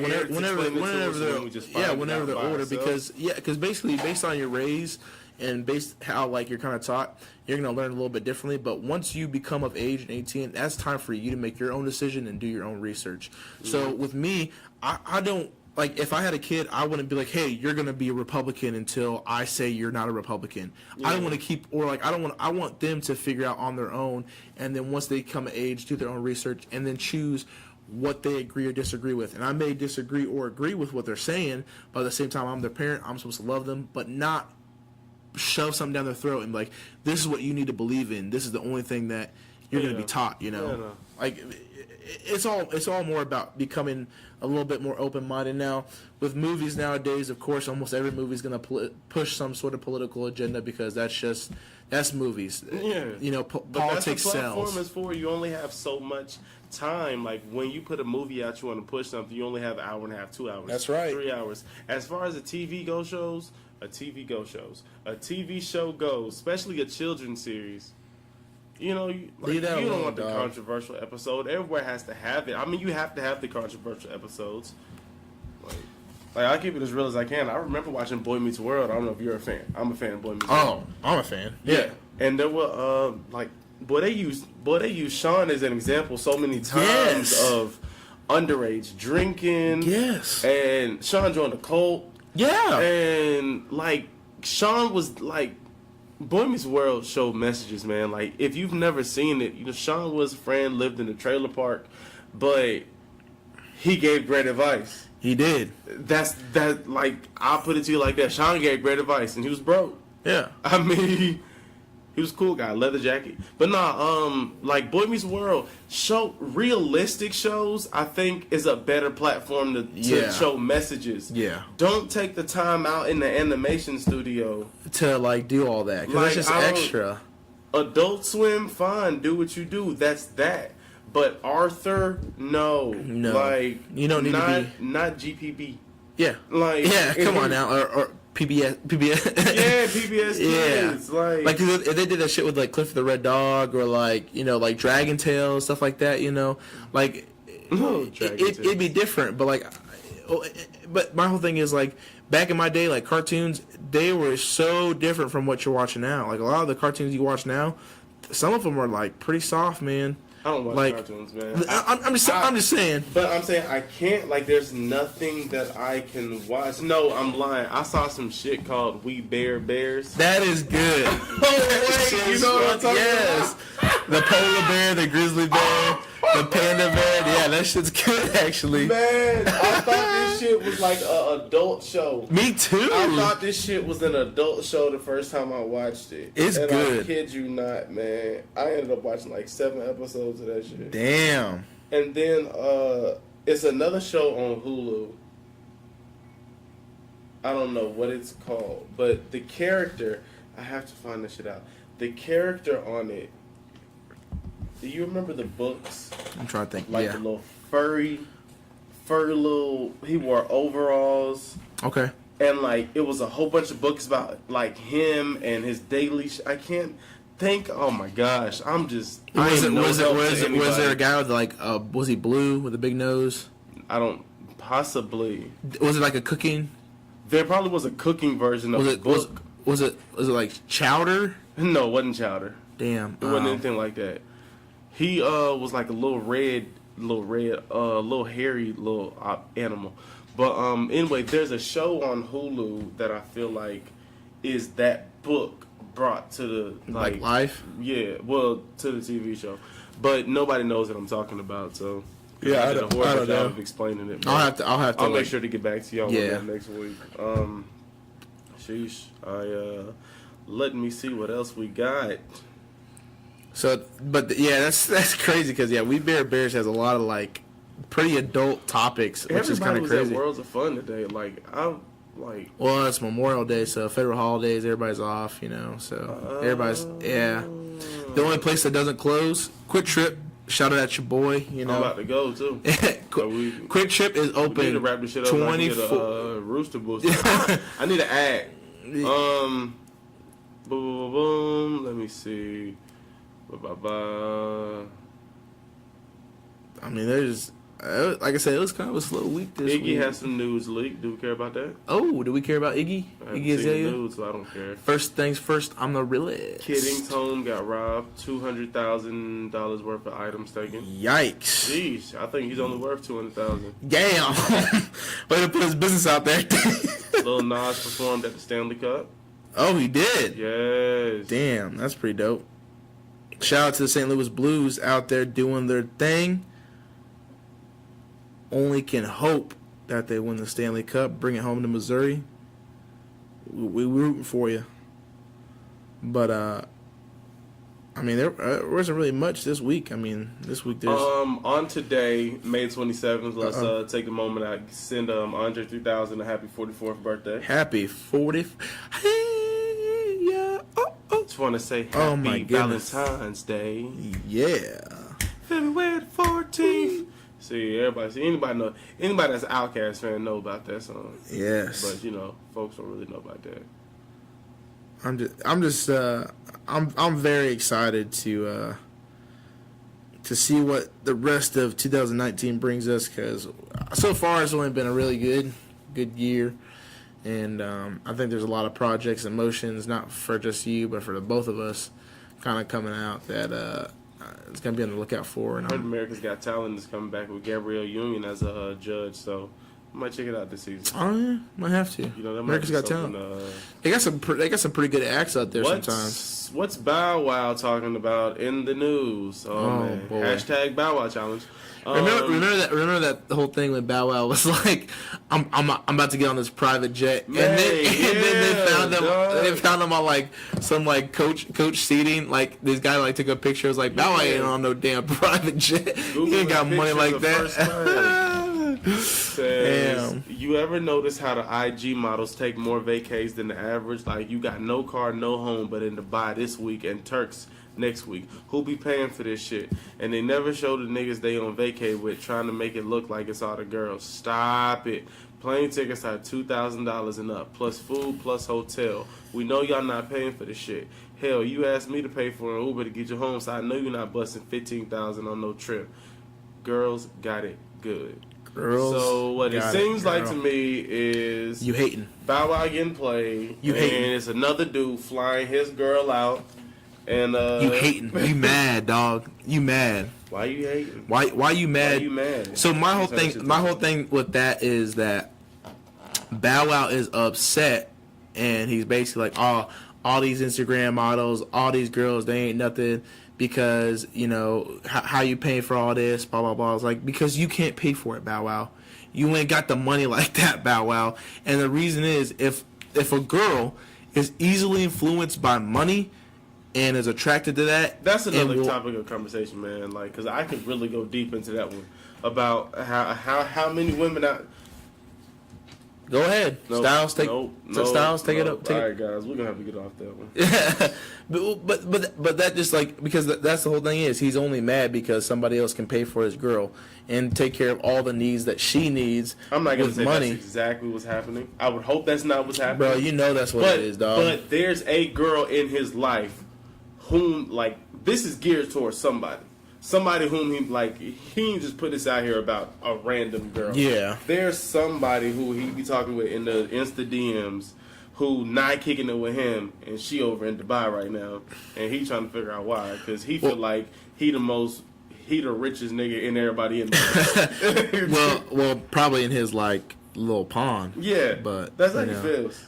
older, because basically based on your raise and based how like you're kind of taught, you're gonna learn a little bit differently. But once you become of age and 18, that's time for you to make your own decision and do your own research. So with me, I don't. Like, if I had a kid, I wouldn't be like, hey, you're going to be a Republican until I say you're not a Republican. I don't want to I want them to figure out on their own, and then once they come of age, do their own research, and then choose what they agree or disagree with. And I may disagree or agree with what they're saying, but at the same time, I'm their parent, I'm supposed to love them, but not shove something down their throat and be like, this is what you need to believe in. This is the only thing that you're going to be taught, you know? Like, it's all more about becoming a little bit more open-minded now. With movies nowadays, of course, almost every movie is going to push some sort of political agenda, because that's movies. Yeah. You know, politics sells. But that's what platform is for. You only have so much time. Like, when you put a movie out, you want to push something, you only have an hour and a half, 2 hours. That's right. 3 hours. As far as a TV show goes, especially a children's series, You know, you don't want the controversial episode. Everywhere has to have it. I mean, you have to have the controversial episodes. Like I keep it as real as I can. I remember watching Boy Meets World. I don't know if you're a fan. I'm a fan of Boy Meets World. Oh, I'm a fan. Yeah. And there were they used Sean as an example so many times of underage drinking. Yes. And Sean joined a cult. Yeah. And like Sean was like, Boy Meets World showed messages, man. Like if you've never seen it, you know, Sean was a friend, lived in a trailer park, but he gave great advice. He did. Like I'll put it to you like that. Sean gave great advice and he was broke. Yeah. I mean, he was a cool guy, leather jacket. But like Boy Meets World, realistic shows, I think, is a better platform to show messages. Yeah. Don't take the time out in the animation studio to like do all that. Because that's just extra. Adult Swim, fine, do what you do. That's that. But Arthur, no. Like you don't need to be not GPB. Yeah. Like come on now, or PBS. Yeah, PBS Kids. Like if they did that shit with like Cliff the Red Dog or like like Dragon Tales, stuff like that, like it'd be different. But but my whole thing is like back in my day, like cartoons, they were so different from what you're watching now. Like a lot of the cartoons you watch now, some of them are like pretty soft, man. I don't watch cartoons, man. I'm just saying. But I'm saying I can't. Like, there's nothing that I can watch. No, I'm lying. I saw some shit called We Bear Bears. That is good. Wait, you know what I'm talking about? The polar bear, the grizzly bear, the panda bear. Yeah, that shit's good, actually. Man, I thought this shit was like an adult show. Me too. I thought this shit was an adult show the first time I watched it. It's good. I kid you not, man. I ended up watching like 7 episodes of that shit. Damn. And then it's another show on Hulu. I don't know what it's called, but the character, I have to find this shit out. The character on it, do you remember the books? I'm trying to think. Like the little fur little, he wore overalls. Okay. And like it was a whole bunch of books about like him and his daily. I can't think. Oh my gosh, was there a guy with like was he blue with a big nose? I don't possibly. Was it like a cooking? There probably was a cooking version of the book. Was it like Chowder? No, it wasn't Chowder. Damn, it wasn't anything like that. He was like a little hairy little animal. But anyway, there's a show on Hulu that I feel like is that book brought to the like life. Yeah, well, to the TV show, but nobody knows what I'm talking about. So yeah, I did a horrible job of explaining it. I'll have to. I'll make sure to get back to y'all on that next week. Sheesh, let me see what else we got. So, but that's crazy because We Bear Bears has a lot of like pretty adult topics, which is kind of crazy. At Worlds of Fun today. Well, it's Memorial Day, so federal holidays, everybody's off, so everybody's The only place that doesn't close, Quick Trip. Shout out at your boy. I'm about to go too. Quick Trip is open. We need to wrap this shit up. 24. Rooster Booster. I need to add. Boom, boom, boom. Let me see. Bye. I mean, there's, like I said, it was kind of a slow week this week. Iggy has some news leaked. Do we care about that? Oh, do we care about Iggy? Iggy Azalea? News, so I don't care. First things first, I'm the realist. Kidding's home got robbed. $200,000 worth of items taken. Yikes. Jeez, I think he's only worth $200,000. Damn. Way to put his business out there. Lil Nas performed at the Stanley Cup. Oh, he did? Yes. Damn, that's pretty dope. Shout out to the St. Louis Blues out there doing their thing. Only can hope that they win the Stanley Cup, bring it home to Missouri. We're rooting for you. But, I mean, there wasn't really much this week. I mean, this week there's... On today, May 27th, let's take a moment out, send Andre 3000 a happy 44th birthday. Happy 40th... Hey, yeah. Just want to say happy Valentine's Day. Yeah. February 14th. See, anybody that's an Outkast fan know about that song. Yes. But, folks don't really know about that. I'm very excited to see what the rest of 2019 brings us, because so far it's only been a really good year, and I think there's a lot of projects and motions, not for just you but for the both of us, kind of coming out that it's gonna be on the lookout for. And I heard America's Got Talent is coming back with Gabrielle Union as a judge, so I might check it out this season. Oh yeah, might have to. You know, that America's Got Talent. They got some pretty good acts out there sometimes. What's Bow Wow talking about in the news? Oh man, boy. Hashtag Bow Wow challenge. Remember that whole thing when Bow Wow was like, I'm about to get on this private jet, Man, and then they dog. found him on like some like coach seating. Like this guy like took a picture. It was like, Bow Wow ain't on no damn private jet. Google He ain't got money like that. Says, Damn. you ever notice how the IG models take more vacays than the average? Like, you got no car, no home, but in Dubai this week and Turks next week. Who be paying for this shit? And they never show the niggas they on vacay with, trying to make it look like it's all the girls. Stop it. Plane tickets are $2,000 and up, plus food, plus hotel. We know y'all not paying for this shit. Hell, you asked me to pay for an Uber to get you home, so I know you're not busting $15,000 on no trip. Girls got it good. Girls so what it seems like to me is you hating. Bow Wow getting played, You hating. and it's another dude flying his girl out, and You hating. You mad, dog. You mad. Why you hating? Why you mad? Why you mad? So my whole thing with that is that Bow Wow is upset, and he's basically like, all these Instagram models, all these girls, they ain't nothing, because, you know, how you paying for all this, blah, blah, blah. It's like, because you can't pay for it, Bow Wow. You ain't got the money like that, Bow Wow. And the reason is, if a girl is easily influenced by money and is attracted to that, that's another topic of conversation, man. Like, because I could really go deep into that one about how many women out. Go ahead. Styles, take it up. All right, guys, we're gonna have to get off that one. but that just like, because that's the whole thing is, he's only mad because somebody else can pay for his girl and take care of all the needs that she needs. I'm not gonna say money. That's exactly what's happening. I would hope that's not what's happening. Bro, you know that's what it is, dog. But there's a girl in his life whom, like, this is geared towards somebody. Somebody whom he didn't just put this out here about a random girl. Yeah. There's somebody who he be talking with in the Insta DMs who not kicking it with him, and she over in Dubai right now, and he trying to figure out why, because he feel like he the richest nigga in everybody in there. well, probably in his like little pond. Yeah, but that's how he feels.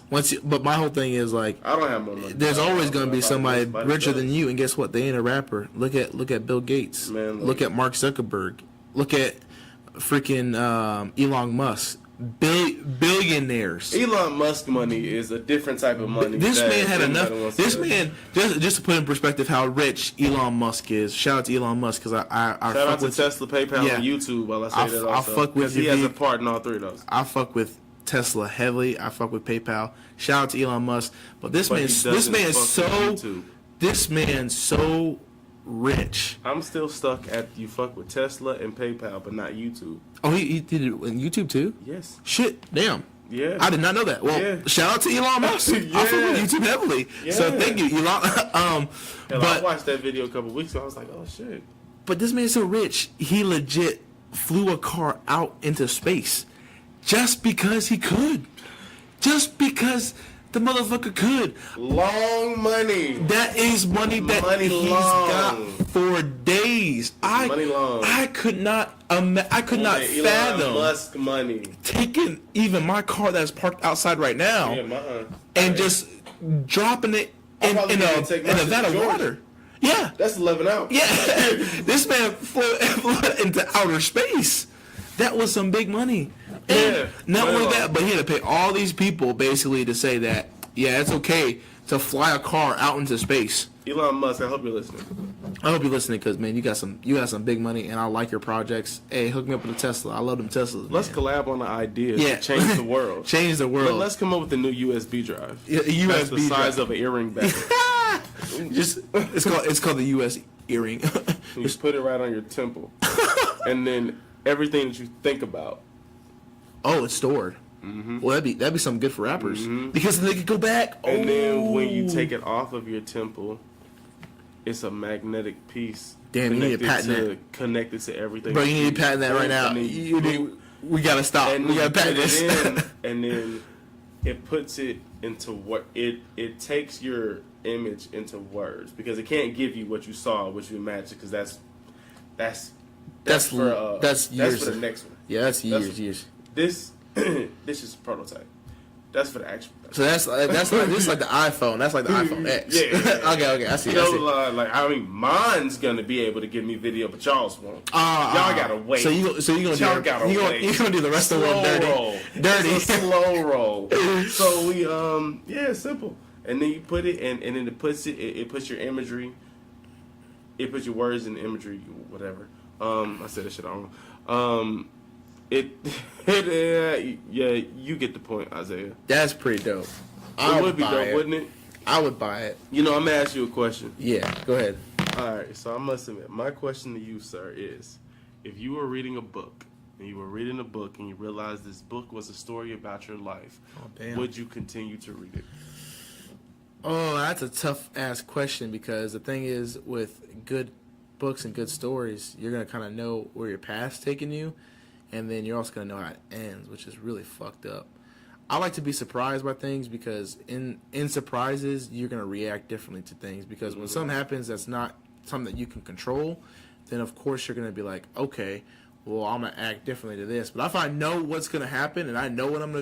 But my whole thing is like, I don't have more money. There's always going to be somebody richer than you, and guess what? They ain't a rapper. Look at Bill Gates. Man, look at Mark Zuckerberg. Look at freaking Elon Musk. Billionaires. Elon Musk money is a different type of money. This man had enough. This man, just to put in perspective how rich Elon Musk is. Shout out to Elon Musk, because I shout out to Tesla, PayPal, and YouTube. While I say that also, I fuck with he has a part in all three of those. I fuck with Tesla heavily. I fuck with PayPal. Shout out to Elon Musk. But this man so rich. I'm still stuck at you fuck with Tesla and PayPal, but not YouTube. Oh, he did it in YouTube too? Yes. Shit, damn. Yeah. I did not know that. Well, shout out to Elon Musk. I fuck with YouTube heavily. Yeah. So thank you, Elon. But I watched that video a couple weeks ago. I was like, oh shit. But this man's so rich, he legit flew a car out into space just because he could. Just because the motherfucker could. Long money. That is money that he's got for days. Money long. I could not fathom Elon Musk money taking even my car that's parked outside right now and just dropping it in a vat of water. Yeah, that's 11 out. Yeah, this man flew into outer space. That was some big money. And not only that, but he had to pay all these people basically to say that, yeah, it's okay to fly a car out into space. Elon Musk, I hope you're listening. I hope you're listening, because man, you got some big money, and I like your projects. Hey, hook me up with a Tesla. I love them Teslas. Let's collab on the idea. Yeah, change the world. Change the world. But let's come up with a new USB drive. Yeah, USB That's the size of an earring back. It's called the US earring. You just put it right on your temple, and then everything that you think about. Oh, it's stored. Mm-hmm. Well, that'd be something good for rappers because then they could go back. And then when you take it off of your temple, it's a magnetic piece. Damn, you need to patent that. Connected to everything. Bro, you need to patent that right now. We gotta stop. We gotta patent this. And then it puts it into what it takes your image into words because it can't give you what you saw, what you imagined, because that's for the next one. Yeah, that's years. This is a prototype. That's for the actual. So that's like this is like the iPhone. That's like the iPhone X. Yeah. Okay. I see. Mine's gonna be able to give me video, but y'all's won't. Y'all gotta wait. So you gonna do the rest of the world dirty. It's a slow roll. So we it's simple. And then you put it, and then it puts your imagery. It puts your words in imagery, whatever. I said that shit wrong. You get the point, Isaiah. That's pretty dope. It would be dope, wouldn't it? I would buy it. I'm gonna ask you a question. Yeah, go ahead. All right, so I must admit, my question to you, sir, is: if you were reading a book and you realized this book was a story about your life, would you continue to read it? Oh, that's a tough ass question because the thing is, with good books and good stories, you're gonna kind of know where your past's taking you. And then you're also going to know how it ends, which is really fucked up. I like to be surprised by things because in surprises, you're going to react differently to things. Because when something happens that's not something that you can control, then of course you're going to be like, okay, well, I'm going to act differently to this. But if I know what's going to happen and I know when I'm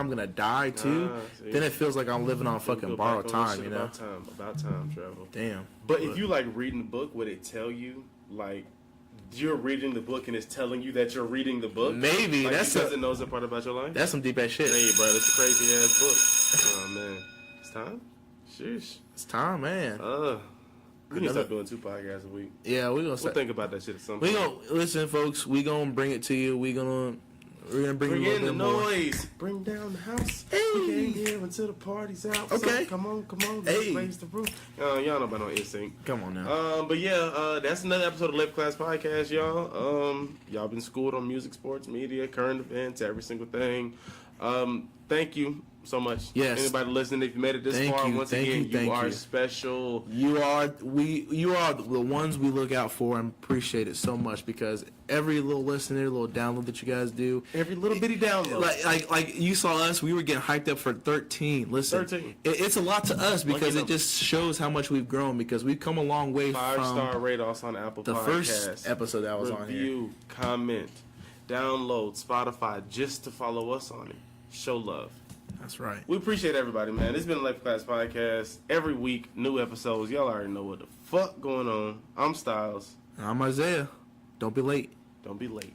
going to die too, then it feels like I'm living on fucking borrowed time, you know? About time travel. Damn. But if you like reading the book, would it tell you like you're reading the book and it's telling you that you're reading the book? Maybe. Like because it knows a part about your life? That's some deep ass shit. Hey, bro, that's a crazy ass book. Oh, man. It's time? Sheesh. It's time, man. We need to start doing 2 podcasts a week. Yeah, we'll think about that shit at some point. Listen, folks, we're going to bring it to you. We're going to bring in the noise. More. Bring down the house. Hey. We came here until the party's out. Okay. So come on. Hey. Let's raise the roof. Y'all know about no NSYNC. Come on now. But yeah, that's another episode of Late4Class Podcast, y'all. Y'all been schooled on music, sports, media, current events, every single thing. Thank you so much. Yes. Anybody listening, if you made it this far, once again, you are special. You are the ones we look out for and appreciate it so much because every little listen, every little download that you guys do, every little bitty download, like you saw us, we were getting hyped up for 13. Listen, 13. It's a lot to us because it just shows how much we've grown because we've come a long way. 5-star rate us on Apple Podcasts. The first episode that was on here. Review, comment, download Spotify just to follow us on it. Show love. That's right. We appreciate everybody, man. It's been a Late4Class Podcast. Every week, new episodes. Y'all already know what the fuck going on. I'm Styles. And I'm Isaiah. Don't be late. Don't be late.